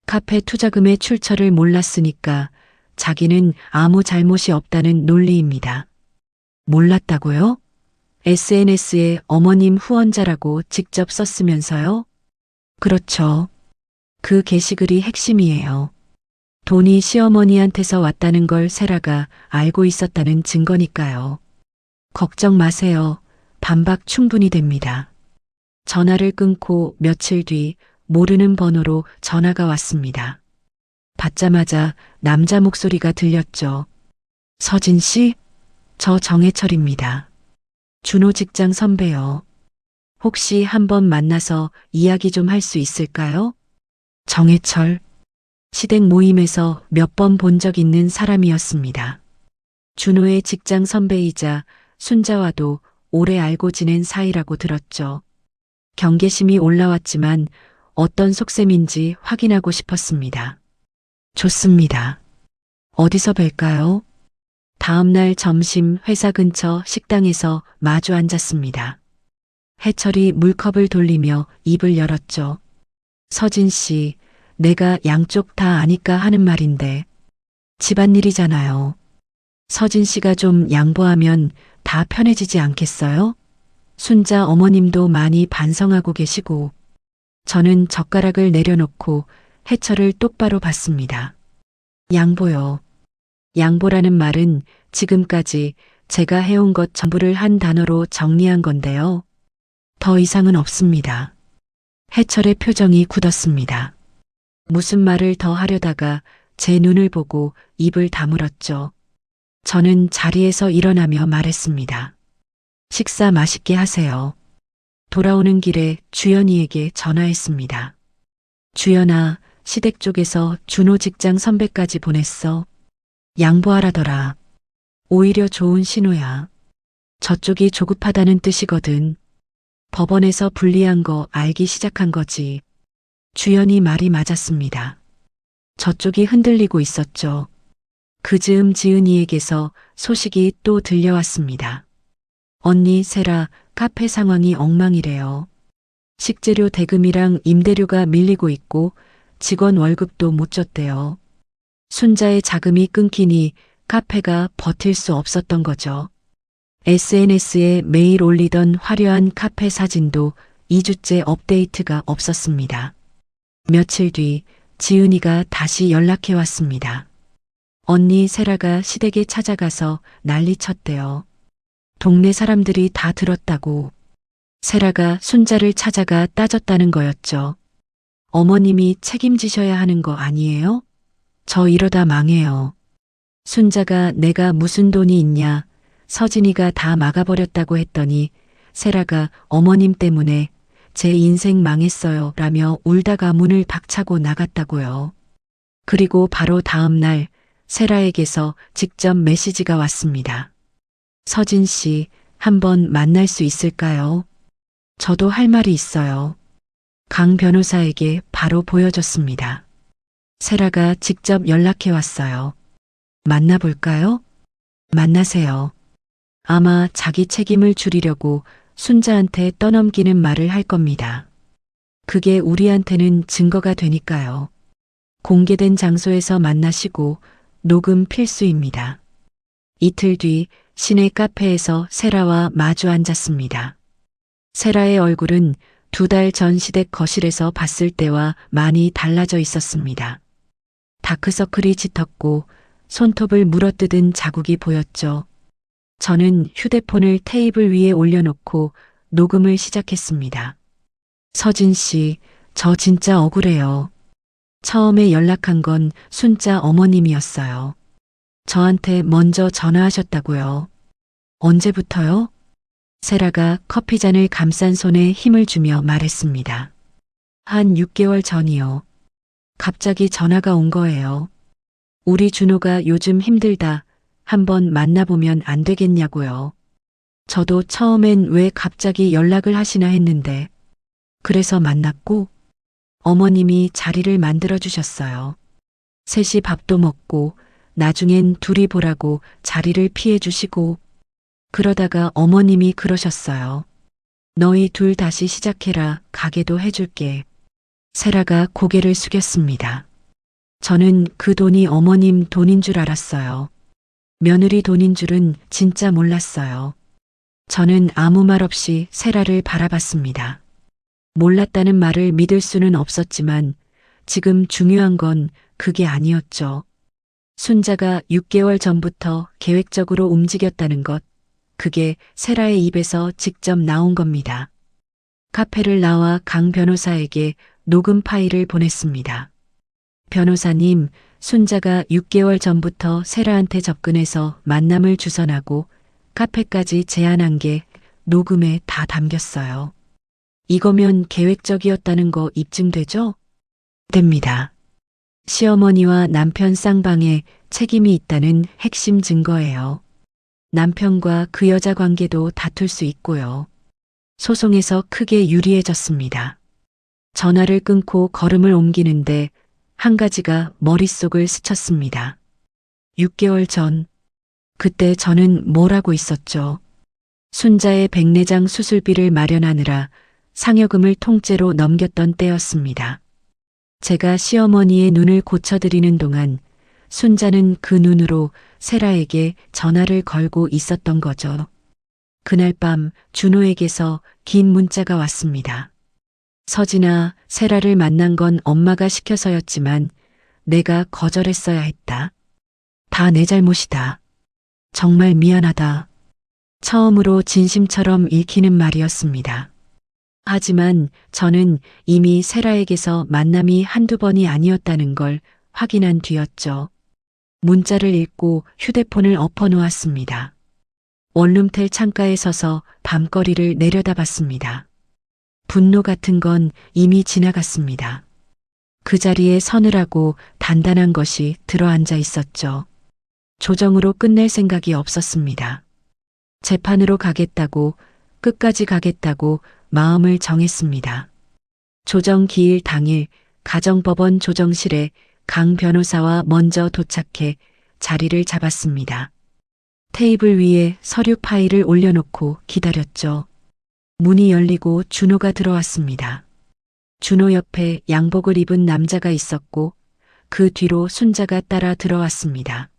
카페 투자금의 출처를 몰랐으니까 자기는 아무 잘못이 없다는 논리입니다. 몰랐다고요? SNS에 어머님 후원자라고 직접 썼으면서요? 그렇죠. 그 게시글이 핵심이에요. 돈이 시어머니한테서 왔다는 걸 세라가 알고 있었다는 증거니까요. 걱정 마세요. 반박 충분히 됩니다. 전화를 끊고 며칠 뒤 모르는 번호로 전화가 왔습니다. 받자마자 남자 목소리가 들렸죠. 서진 씨? 저 정혜철입니다. 준호 직장 선배요. 혹시 한번 만나서 이야기 좀 할 수 있을까요? 정혜철. 시댁 모임에서 몇 번 본 적 있는 사람이었습니다. 준호의 직장 선배이자 순자와도 오래 알고 지낸 사이라고 들었죠. 경계심이 올라왔지만 어떤 속셈인지 확인하고 싶었습니다. 좋습니다. 어디서 뵐까요? 다음 날 점심 회사 근처 식당에서 마주 앉았습니다. 해철이 물컵을 돌리며 입을 열었죠. 서진 씨, 내가 양쪽 다 아니까 하는 말인데 집안일이잖아요. 서진 씨가 좀 양보하면 다 편해지지 않겠어요? 순자 어머님도 많이 반성하고 계시고 저는 젓가락을 내려놓고 해철을 똑바로 봤습니다. 양보요. 양보라는 말은 지금까지 제가 해온 것 전부를 한 단어로 정리한 건데요. 더 이상은 없습니다. 해철의 표정이 굳었습니다. 무슨 말을 더 하려다가 제 눈을 보고 입을 다물었죠. 저는 자리에서 일어나며 말했습니다. 식사 맛있게 하세요. 돌아오는 길에 주연이에게 전화했습니다. 주연아, 시댁 쪽에서 준호 직장 선배까지 보냈어. 양보하라더라. 오히려 좋은 신호야. 저쪽이 조급하다는 뜻이거든. 법원에서 불리한 거 알기 시작한 거지. 주연이 말이 맞았습니다. 저쪽이 흔들리고 있었죠. 그 즈음 지은이에게서 소식이 또 들려왔습니다. 언니 세라, 카페 상황이 엉망이래요. 식재료 대금이랑 임대료가 밀리고 있고 직원 월급도 못 줬대요. 순자의 자금이 끊기니 카페가 버틸 수 없었던 거죠. SNS에 매일 올리던 화려한 카페 사진도 2주째 업데이트가 없었습니다. 며칠 뒤 지은이가 다시 연락해 왔습니다. 언니 세라가 시댁에 찾아가서 난리쳤대요. 동네 사람들이 다 들었다고. 세라가 순자를 찾아가 따졌다는 거였죠. 어머님이 책임지셔야 하는 거 아니에요? 저 이러다 망해요. 순자가 내가 무슨 돈이 있냐, 서진이가 다 막아버렸다고 했더니 세라가 어머님 때문에 제 인생 망했어요 라며 울다가 문을 박차고 나갔다고요. 그리고 바로 다음 날 세라에게서 직접 메시지가 왔습니다. 서진 씨, 한번 만날 수 있을까요? 저도 할 말이 있어요. 강 변호사에게 바로 보여줬습니다. 세라가 직접 연락해 왔어요. 만나볼까요? 만나세요. 아마 자기 책임을 줄이려고 순자한테 떠넘기는 말을 할 겁니다. 그게 우리한테는 증거가 되니까요. 공개된 장소에서 만나시고 녹음 필수입니다. 이틀 뒤 시내 카페에서 세라와 마주 앉았습니다. 세라의 얼굴은 2달 전 시댁 거실에서 봤을 때와 많이 달라져 있었습니다. 다크서클이 짙었고 손톱을 물어뜯은 자국이 보였죠. 저는 휴대폰을 테이블 위에 올려놓고 녹음을 시작했습니다. 서진 씨, 저 진짜 억울해요. 처음에 연락한 건 순자 어머님이었어요. 저한테 먼저 전화하셨다고요. 언제부터요? 세라가 커피잔을 감싼 손에 힘을 주며 말했습니다. 한 6개월 전이요. 갑자기 전화가 온 거예요. 우리 준호가 요즘 힘들다. 한번 만나보면 안 되겠냐고요. 저도 처음엔 왜 갑자기 연락을 하시나 했는데 그래서 만났고 어머님이 자리를 만들어 주셨어요. 셋이 밥도 먹고 나중엔 둘이 보라고 자리를 피해 주시고 그러다가 어머님이 그러셨어요. 너희 둘 다시 시작해라. 가게도 해줄게. 세라가 고개를 숙였습니다. 저는 그 돈이 어머님 돈인 줄 알았어요. 며느리 돈인 줄은 진짜 몰랐어요. 저는 아무 말 없이 세라를 바라봤습니다. 몰랐다는 말을 믿을 수는 없었지만 지금 중요한 건 그게 아니었죠. 순자가 6개월 전부터 계획적으로 움직였다는 것, 그게 세라의 입에서 직접 나온 겁니다. 카페를 나와 강 변호사에게 녹음 파일을 보냈습니다. 변호사님, 순자가 6개월 전부터 세라한테 접근해서 만남을 주선하고 카페까지 제안한 게 녹음에 다 담겼어요. 이거면 계획적이었다는 거 입증되죠? 됩니다. 시어머니와 남편 쌍방에 책임이 있다는 핵심 증거예요. 남편과 그 여자 관계도 다툴 수 있고요. 소송에서 크게 유리해졌습니다. 전화를 끊고 걸음을 옮기는데 한 가지가 머릿속을 스쳤습니다. 6개월 전, 그때 저는 뭘 하고 있었죠? 순자의 백내장 수술비를 마련하느라 상여금을 통째로 넘겼던 때였습니다. 제가 시어머니의 눈을 고쳐드리는 동안 순자는 그 눈으로 세라에게 전화를 걸고 있었던 거죠. 그날 밤 준호에게서 긴 문자가 왔습니다. 서진아, 세라를 만난 건 엄마가 시켜서였지만 내가 거절했어야 했다. 다 내 잘못이다. 정말 미안하다. 처음으로 진심처럼 읽히는 말이었습니다. 하지만 저는 이미 세라에게서 만남이 한두 번이 아니었다는 걸 확인한 뒤였죠. 문자를 읽고 휴대폰을 엎어놓았습니다. 원룸텔 창가에 서서 밤거리를 내려다봤습니다. 분노 같은 건 이미 지나갔습니다. 그 자리에 서늘하고 단단한 것이 들어앉아 있었죠. 조정으로 끝낼 생각이 없었습니다. 재판으로 가겠다고, 끝까지 가겠다고 마음을 정했습니다. 조정 기일 당일 가정법원 조정실에 강 변호사와 먼저 도착해 자리를 잡았습니다. 테이블 위에 서류 파일을 올려놓고 기다렸죠. 문이 열리고 준호가 들어왔습니다. 준호 옆에 양복을 입은 남자가 있었고 그 뒤로 순자가 따라 들어왔습니다.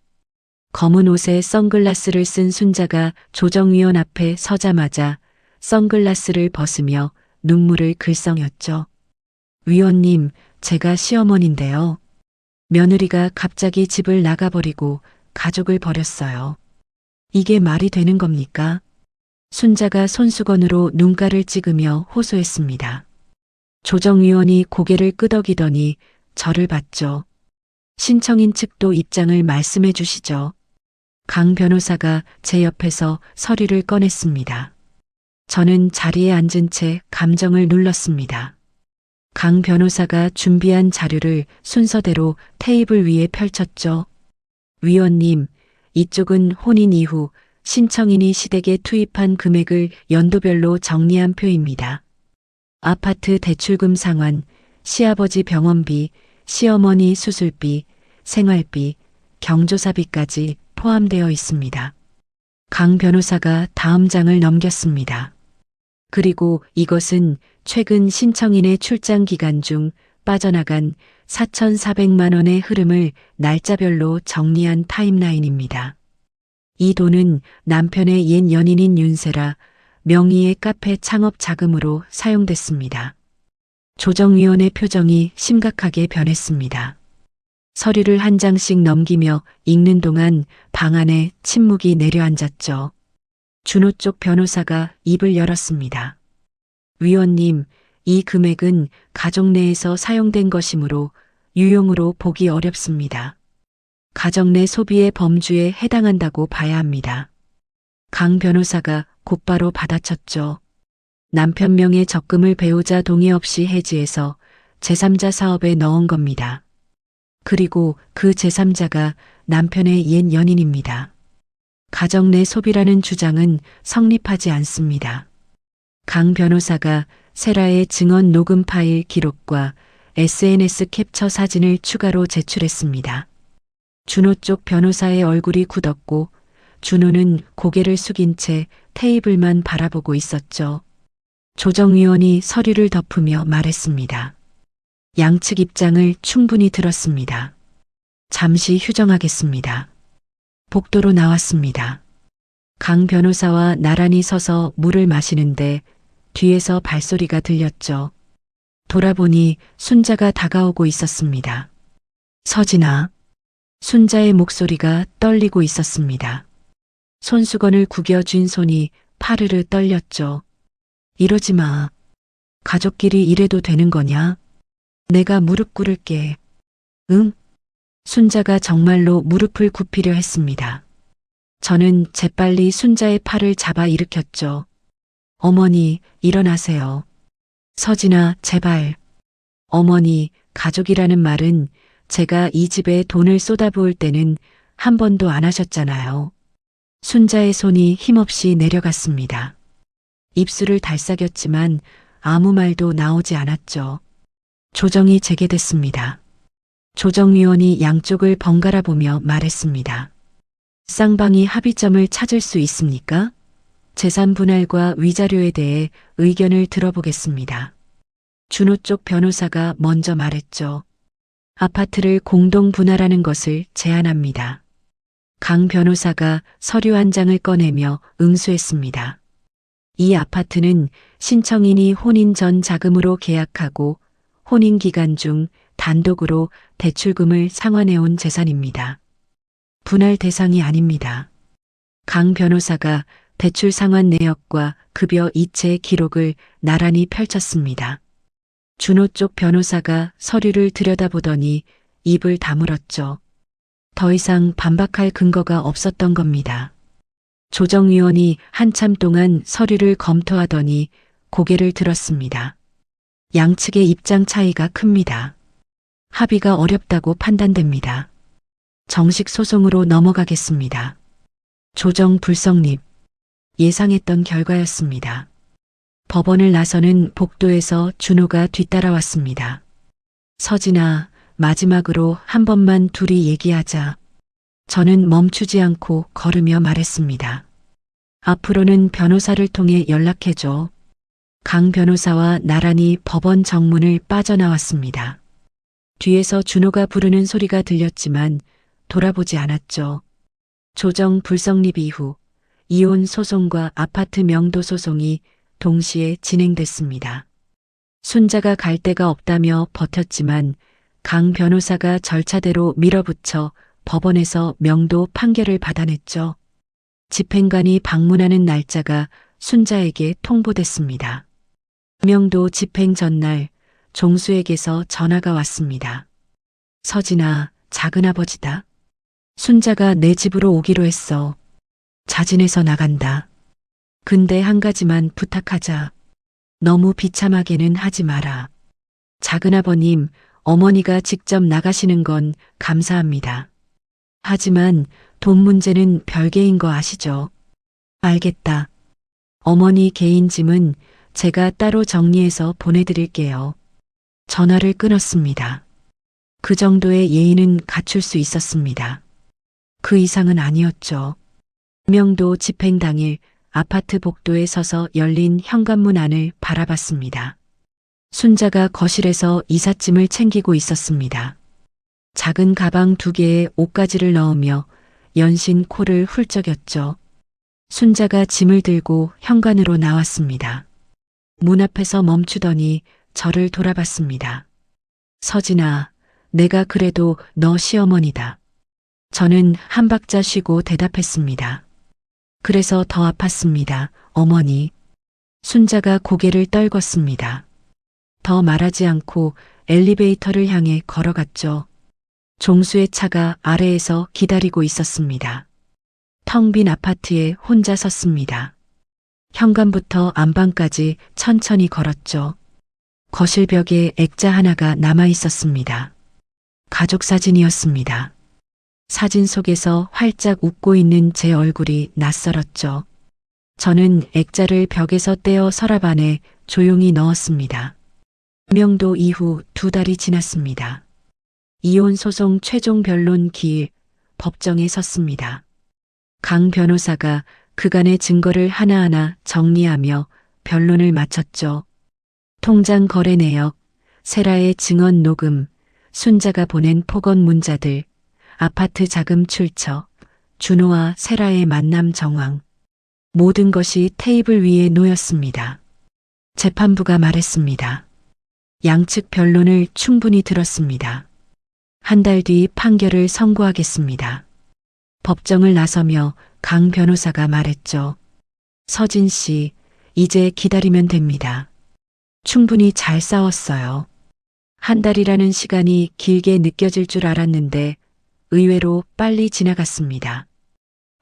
검은 옷에 선글라스를 쓴 순자가 조정위원 앞에 서자마자 선글라스를 벗으며 눈물을 글썽였죠. 위원님, 제가 시어머니인데요. 며느리가 갑자기 집을 나가버리고 가족을 버렸어요. 이게 말이 되는 겁니까? 순자가 손수건으로 눈가를 찍으며 호소했습니다. 조정위원이 고개를 끄덕이더니 저를 봤죠. 신청인 측도 입장을 말씀해 주시죠. 강 변호사가 제 옆에서 서류를 꺼냈습니다. 저는 자리에 앉은 채 감정을 눌렀습니다. 강 변호사가 준비한 자료를 순서대로 테이블 위에 펼쳤죠. 위원님, 이쪽은 혼인 이후 신청인이 시댁에 투입한 금액을 연도별로 정리한 표입니다. 아파트 대출금 상환, 시아버지 병원비, 시어머니 수술비, 생활비, 경조사비까지 포함되어 있습니다. 강 변호사가 다음 장을 넘겼습니다. 그리고 이것은 최근 신청인의 출장 기간 중 빠져나간 4,400만 원의 흐름을 날짜별로 정리한 타임라인입니다. 이 돈은 남편의 옛 연인인 윤세라 명의의 카페 창업 자금으로 사용됐습니다. 조정위원의 표정이 심각하게 변했습니다. 서류를 한 장씩 넘기며 읽는 동안 방 안에 침묵이 내려앉았죠. 준호 쪽 변호사가 입을 열었습니다. 위원님, 이 금액은 가족 내에서 사용된 것이므로 유용으로 보기 어렵습니다. 가정 내 소비의 범주에 해당한다고 봐야 합니다. 강 변호사가 곧바로 받아쳤죠. 남편 명의 적금을 배우자 동의 없이 해지해서 제3자 사업에 넣은 겁니다. 그리고 그 제3자가 남편의 옛 연인입니다. 가정 내 소비라는 주장은 성립하지 않습니다. 강 변호사가 세라의 증언 녹음 파일 기록과 SNS 캡처 사진을 추가로 제출했습니다. 준호 쪽 변호사의 얼굴이 굳었고 준호는 고개를 숙인 채 테이블만 바라보고 있었죠. 조정위원이 서류를 덮으며 말했습니다. 양측 입장을 충분히 들었습니다. 잠시 휴정하겠습니다. 복도로 나왔습니다. 강 변호사와 나란히 서서 물을 마시는데 뒤에서 발소리가 들렸죠. 돌아보니 순자가 다가오고 있었습니다. 서진아. 순자의 목소리가 떨리고 있었습니다. 손수건을 구겨 쥔 손이 파르르 떨렸죠. 이러지 마. 가족끼리 이래도 되는 거냐? 내가 무릎 꿇을게. 응? 순자가 정말로 무릎을 굽히려 했습니다. 저는 재빨리 순자의 팔을 잡아 일으켰죠. 어머니, 일어나세요. 서진아, 제발. 어머니, 가족이라는 말은 제가 이 집에 돈을 쏟아부을 때는 한 번도 안 하셨잖아요. 순자의 손이 힘없이 내려갔습니다. 입술을 달싹였지만 아무 말도 나오지 않았죠. 조정이 재개됐습니다. 조정위원이 양쪽을 번갈아 보며 말했습니다. 쌍방이 합의점을 찾을 수 있습니까? 재산 분할과 위자료에 대해 의견을 들어보겠습니다. 준호 쪽 변호사가 먼저 말했죠. 아파트를 공동 분할하는 것을 제안합니다. 강 변호사가 서류 한 장을 꺼내며 응수했습니다. 이 아파트는 신청인이 혼인 전 자금으로 계약하고 혼인 기간 중 단독으로 대출금을 상환해온 재산입니다. 분할 대상이 아닙니다. 강 변호사가 대출 상환 내역과 급여 이체 기록을 나란히 펼쳤습니다. 준호 쪽 변호사가 서류를 들여다보더니 입을 다물었죠. 더 이상 반박할 근거가 없었던 겁니다. 조정위원이 한참 동안 서류를 검토하더니 고개를 들었습니다. 양측의 입장 차이가 큽니다. 합의가 어렵다고 판단됩니다. 정식 소송으로 넘어가겠습니다. 조정 불성립. 예상했던 결과였습니다. 법원을 나서는 복도에서 준호가 뒤따라왔습니다. 서진아, 마지막으로 한 번만 둘이 얘기하자. 저는 멈추지 않고 걸으며 말했습니다. 앞으로는 변호사를 통해 연락해줘. 강 변호사와 나란히 법원 정문을 빠져나왔습니다. 뒤에서 준호가 부르는 소리가 들렸지만 돌아보지 않았죠. 조정 불성립 이후 이혼 소송과 아파트 명도 소송이 동시에 진행됐습니다. 순자가 갈 데가 없다며 버텼지만 강 변호사가 절차대로 밀어붙여 법원에서 명도 판결을 받아냈죠. 집행관이 방문하는 날짜가 순자에게 통보됐습니다. 명도 집행 전날 종수에게서 전화가 왔습니다. 서진아, 작은아버지다. 순자가 내 집으로 오기로 했어. 자진해서 나간다. 근데 한 가지만 부탁하자. 너무 비참하게는 하지 마라. 작은아버님, 어머니가 직접 나가시는 건 감사합니다. 하지만 돈 문제는 별개인 거 아시죠? 알겠다. 어머니 개인 짐은 제가 따로 정리해서 보내드릴게요. 전화를 끊었습니다. 그 정도의 예의는 갖출 수 있었습니다. 그 이상은 아니었죠. 명도 집행 당일 아파트 복도에 서서 열린 현관문 안을 바라봤습니다. 순자가 거실에서 이삿짐을 챙기고 있었습니다. 작은 가방 2개에 옷가지를 넣으며 연신 코를 훌쩍였죠. 순자가 짐을 들고 현관으로 나왔습니다. 문 앞에서 멈추더니 저를 돌아봤습니다. 서진아, 내가 그래도 너 시어머니다. 저는 한 박자 쉬고 대답했습니다. 그래서 더 아팠습니다, 어머니. 순자가 고개를 떨궜습니다. 더 말하지 않고 엘리베이터를 향해 걸어갔죠. 종수의 차가 아래에서 기다리고 있었습니다. 텅 빈 아파트에 혼자 섰습니다. 현관부터 안방까지 천천히 걸었죠. 거실 벽에 액자 하나가 남아 있었습니다. 가족 사진이었습니다. 사진 속에서 활짝 웃고 있는 제 얼굴이 낯설었죠. 저는 액자를 벽에서 떼어 서랍 안에 조용히 넣었습니다. 명도 이후 2달이 지났습니다. 이혼 소송 최종 변론 기일 법정에 섰습니다. 강 변호사가 그간의 증거를 하나하나 정리하며 변론을 마쳤죠. 통장 거래 내역, 세라의 증언 녹음, 순자가 보낸 폭언 문자들, 아파트 자금 출처, 준호와 세라의 만남 정황. 모든 것이 테이블 위에 놓였습니다. 재판부가 말했습니다. 양측 변론을 충분히 들었습니다. 한 달 뒤 판결을 선고하겠습니다. 법정을 나서며 강 변호사가 말했죠. 서진 씨, 이제 기다리면 됩니다. 충분히 잘 싸웠어요. 한 달이라는 시간이 길게 느껴질 줄 알았는데 의외로 빨리 지나갔습니다.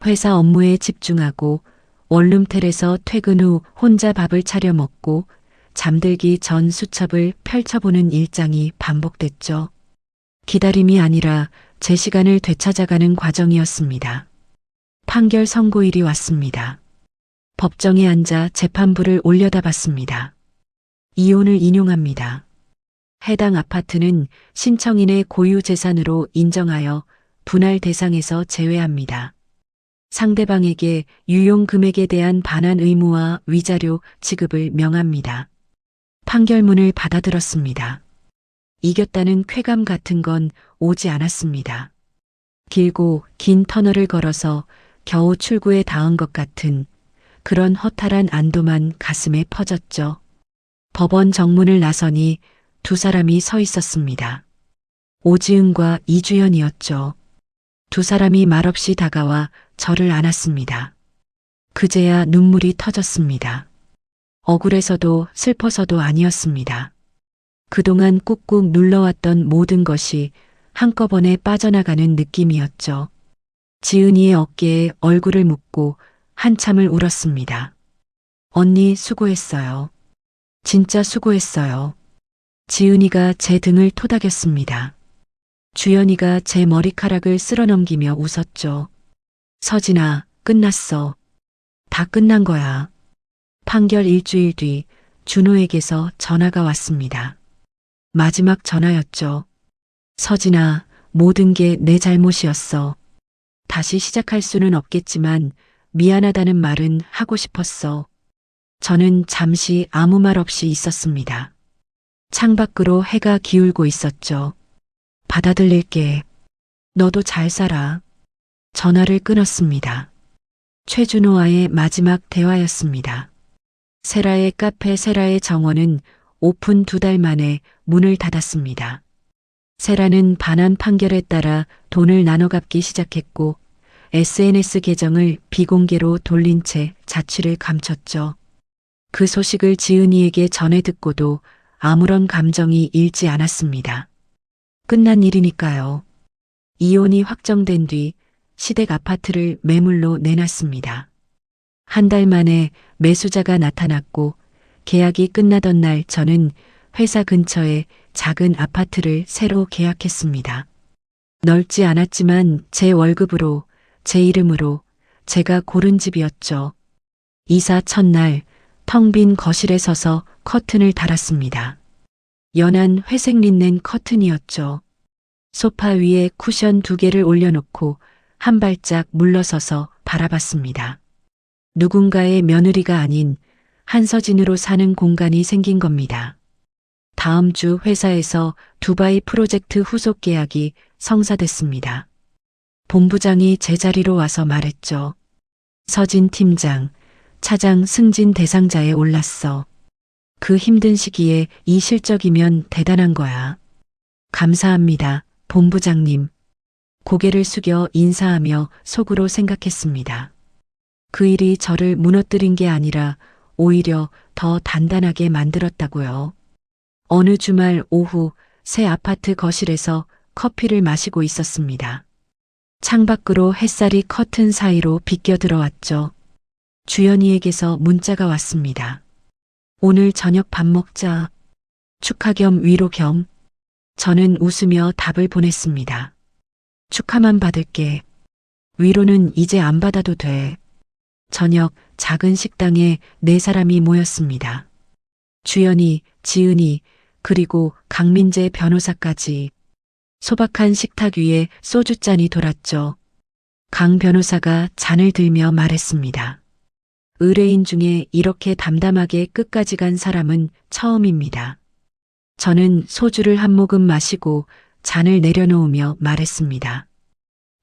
회사 업무에 집중하고 원룸텔에서 퇴근 후 혼자 밥을 차려 먹고 잠들기 전 수첩을 펼쳐보는 일상이 반복됐죠. 기다림이 아니라 제 시간을 되찾아가는 과정이었습니다. 판결 선고일이 왔습니다. 법정에 앉아 재판부를 올려다봤습니다. 이혼을 인용합니다. 해당 아파트는 신청인의 고유 재산으로 인정하여 분할 대상에서 제외합니다. 상대방에게 유용 금액에 대한 반환 의무와 위자료 지급을 명합니다. 판결문을 받아들었습니다. 이겼다는 쾌감 같은 건 오지 않았습니다. 길고 긴 터널을 걸어서 겨우 출구에 닿은 것 같은 그런 허탈한 안도만 가슴에 퍼졌죠. 법원 정문을 나서니 두 사람이 서 있었습니다. 오지은과 이주연이었죠. 두 사람이 말없이 다가와 저를 안았습니다. 그제야 눈물이 터졌습니다. 억울해서도 슬퍼서도 아니었습니다. 그동안 꾹꾹 눌러왔던 모든 것이 한꺼번에 빠져나가는 느낌이었죠. 지은이의 어깨에 얼굴을 묻고 한참을 울었습니다. 언니 수고했어요. 진짜 수고했어요. 지은이가 제 등을 토닥였습니다. 주연이가 제 머리카락을 쓸어넘기며 웃었죠. 서진아, 끝났어. 다 끝난 거야. 판결 일주일 뒤 준호에게서 전화가 왔습니다. 마지막 전화였죠. 서진아, 모든 게 내 잘못이었어. 다시 시작할 수는 없겠지만 미안하다는 말은 하고 싶었어. 저는 잠시 아무 말 없이 있었습니다. 창밖으로 해가 기울고 있었죠. 받아들일게. 너도 잘 살아. 전화를 끊었습니다. 최준호와의 마지막 대화였습니다. 세라의 카페 세라의 정원은 오픈 2달 만에 문을 닫았습니다. 세라는 반환 판결에 따라 돈을 나눠 갚기 시작했고 SNS 계정을 비공개로 돌린 채 자취를 감췄죠. 그 소식을 지은이에게 전해 듣고도 아무런 감정이 일지 않았습니다. 끝난 일이니까요. 이혼이 확정된 뒤 시댁 아파트를 매물로 내놨습니다. 한 달 만에 매수자가 나타났고 계약이 끝나던 날 저는 회사 근처에 작은 아파트를 새로 계약했습니다. 넓지 않았지만 제 월급으로, 제 이름으로 제가 고른 집이었죠. 이사 첫날 텅 빈 거실에 서서 커튼을 달았습니다. 연한 회색 린넨 커튼이었죠. 소파 위에 쿠션 2개를 올려놓고 한 발짝 물러서서 바라봤습니다. 누군가의 며느리가 아닌 한서진으로 사는 공간이 생긴 겁니다. 다음 주 회사에서 두바이 프로젝트 후속 계약이 성사됐습니다. 본부장이 제 자리로 와서 말했죠. 서진 팀장, 차장 승진 대상자에 올랐어. 그 힘든 시기에 이 실적이면 대단한 거야. 감사합니다, 본부장님. 고개를 숙여 인사하며 속으로 생각했습니다. 그 일이 저를 무너뜨린 게 아니라 오히려 더 단단하게 만들었다고요. 어느 주말 오후 새 아파트 거실에서 커피를 마시고 있었습니다. 창밖으로 햇살이 커튼 사이로 비껴 들어왔죠. 주연이에게서 문자가 왔습니다. 오늘 저녁 밥 먹자. 축하 겸 위로 겸. 저는 웃으며 답을 보냈습니다. 축하만 받을게. 위로는 이제 안 받아도 돼. 저녁 작은 식당에 4사람이 모였습니다. 주연이, 지은이, 그리고 강민재 변호사까지. 소박한 식탁 위에 소주잔이 돌았죠. 강 변호사가 잔을 들며 말했습니다. 의뢰인 중에 이렇게 담담하게 끝까지 간 사람은 처음입니다. 저는 소주를 한 모금 마시고 잔을 내려놓으며 말했습니다.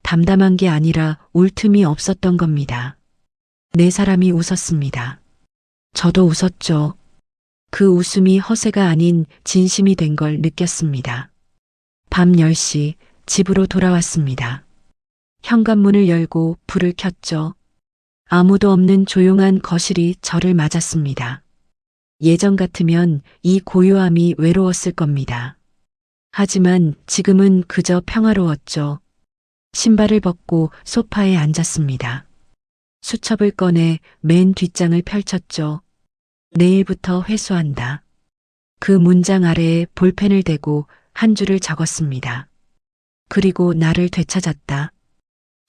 담담한 게 아니라 울 틈이 없었던 겁니다. 4사람이 웃었습니다. 저도 웃었죠. 그 웃음이 허세가 아닌 진심이 된 걸 느꼈습니다. 밤 10시 집으로 돌아왔습니다. 현관문을 열고 불을 켰죠. 아무도 없는 조용한 거실이 저를 맞았습니다. 예전 같으면 이 고요함이 외로웠을 겁니다. 하지만 지금은 그저 평화로웠죠. 신발을 벗고 소파에 앉았습니다. 수첩을 꺼내 맨 뒷장을 펼쳤죠. 내일부터 회수한다. 그 문장 아래에 볼펜을 대고 한 줄을 적었습니다. 그리고 나를 되찾았다.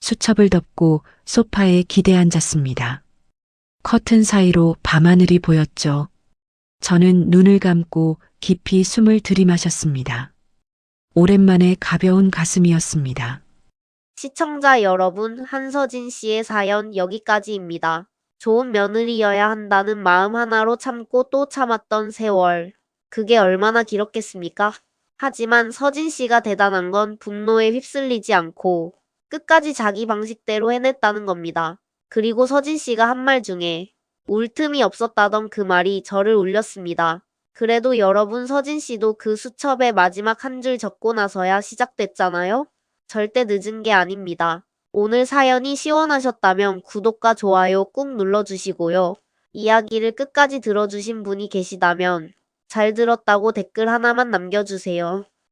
수첩을 덮고 소파에 기대 앉았습니다. 커튼 사이로 밤하늘이 보였죠. 저는 눈을 감고 깊이 숨을 들이마셨습니다. 오랜만에 가벼운 가슴이었습니다. 시청자 여러분, 한서진 씨의 사연 여기까지입니다. 좋은 며느리여야 한다는 마음 하나로 참고 또 참았던 세월. 그게 얼마나 길었겠습니까? 하지만 서진 씨가 대단한 건 분노에 휩쓸리지 않고 끝까지 자기 방식대로 해냈다는 겁니다. 그리고 서진 씨가 한 말 중에 울 틈이 없었다던 그 말이 저를 울렸습니다. 그래도 여러분 서진 씨도 그 수첩에 마지막 한 줄 적고 나서야 시작됐잖아요? 절대 늦은 게 아닙니다. 오늘 사연이 시원하셨다면 구독과 좋아요 꾹 눌러주시고요. 이야기를 끝까지 들어주신 분이 계시다면 잘 들었다고 댓글 하나만 남겨주세요.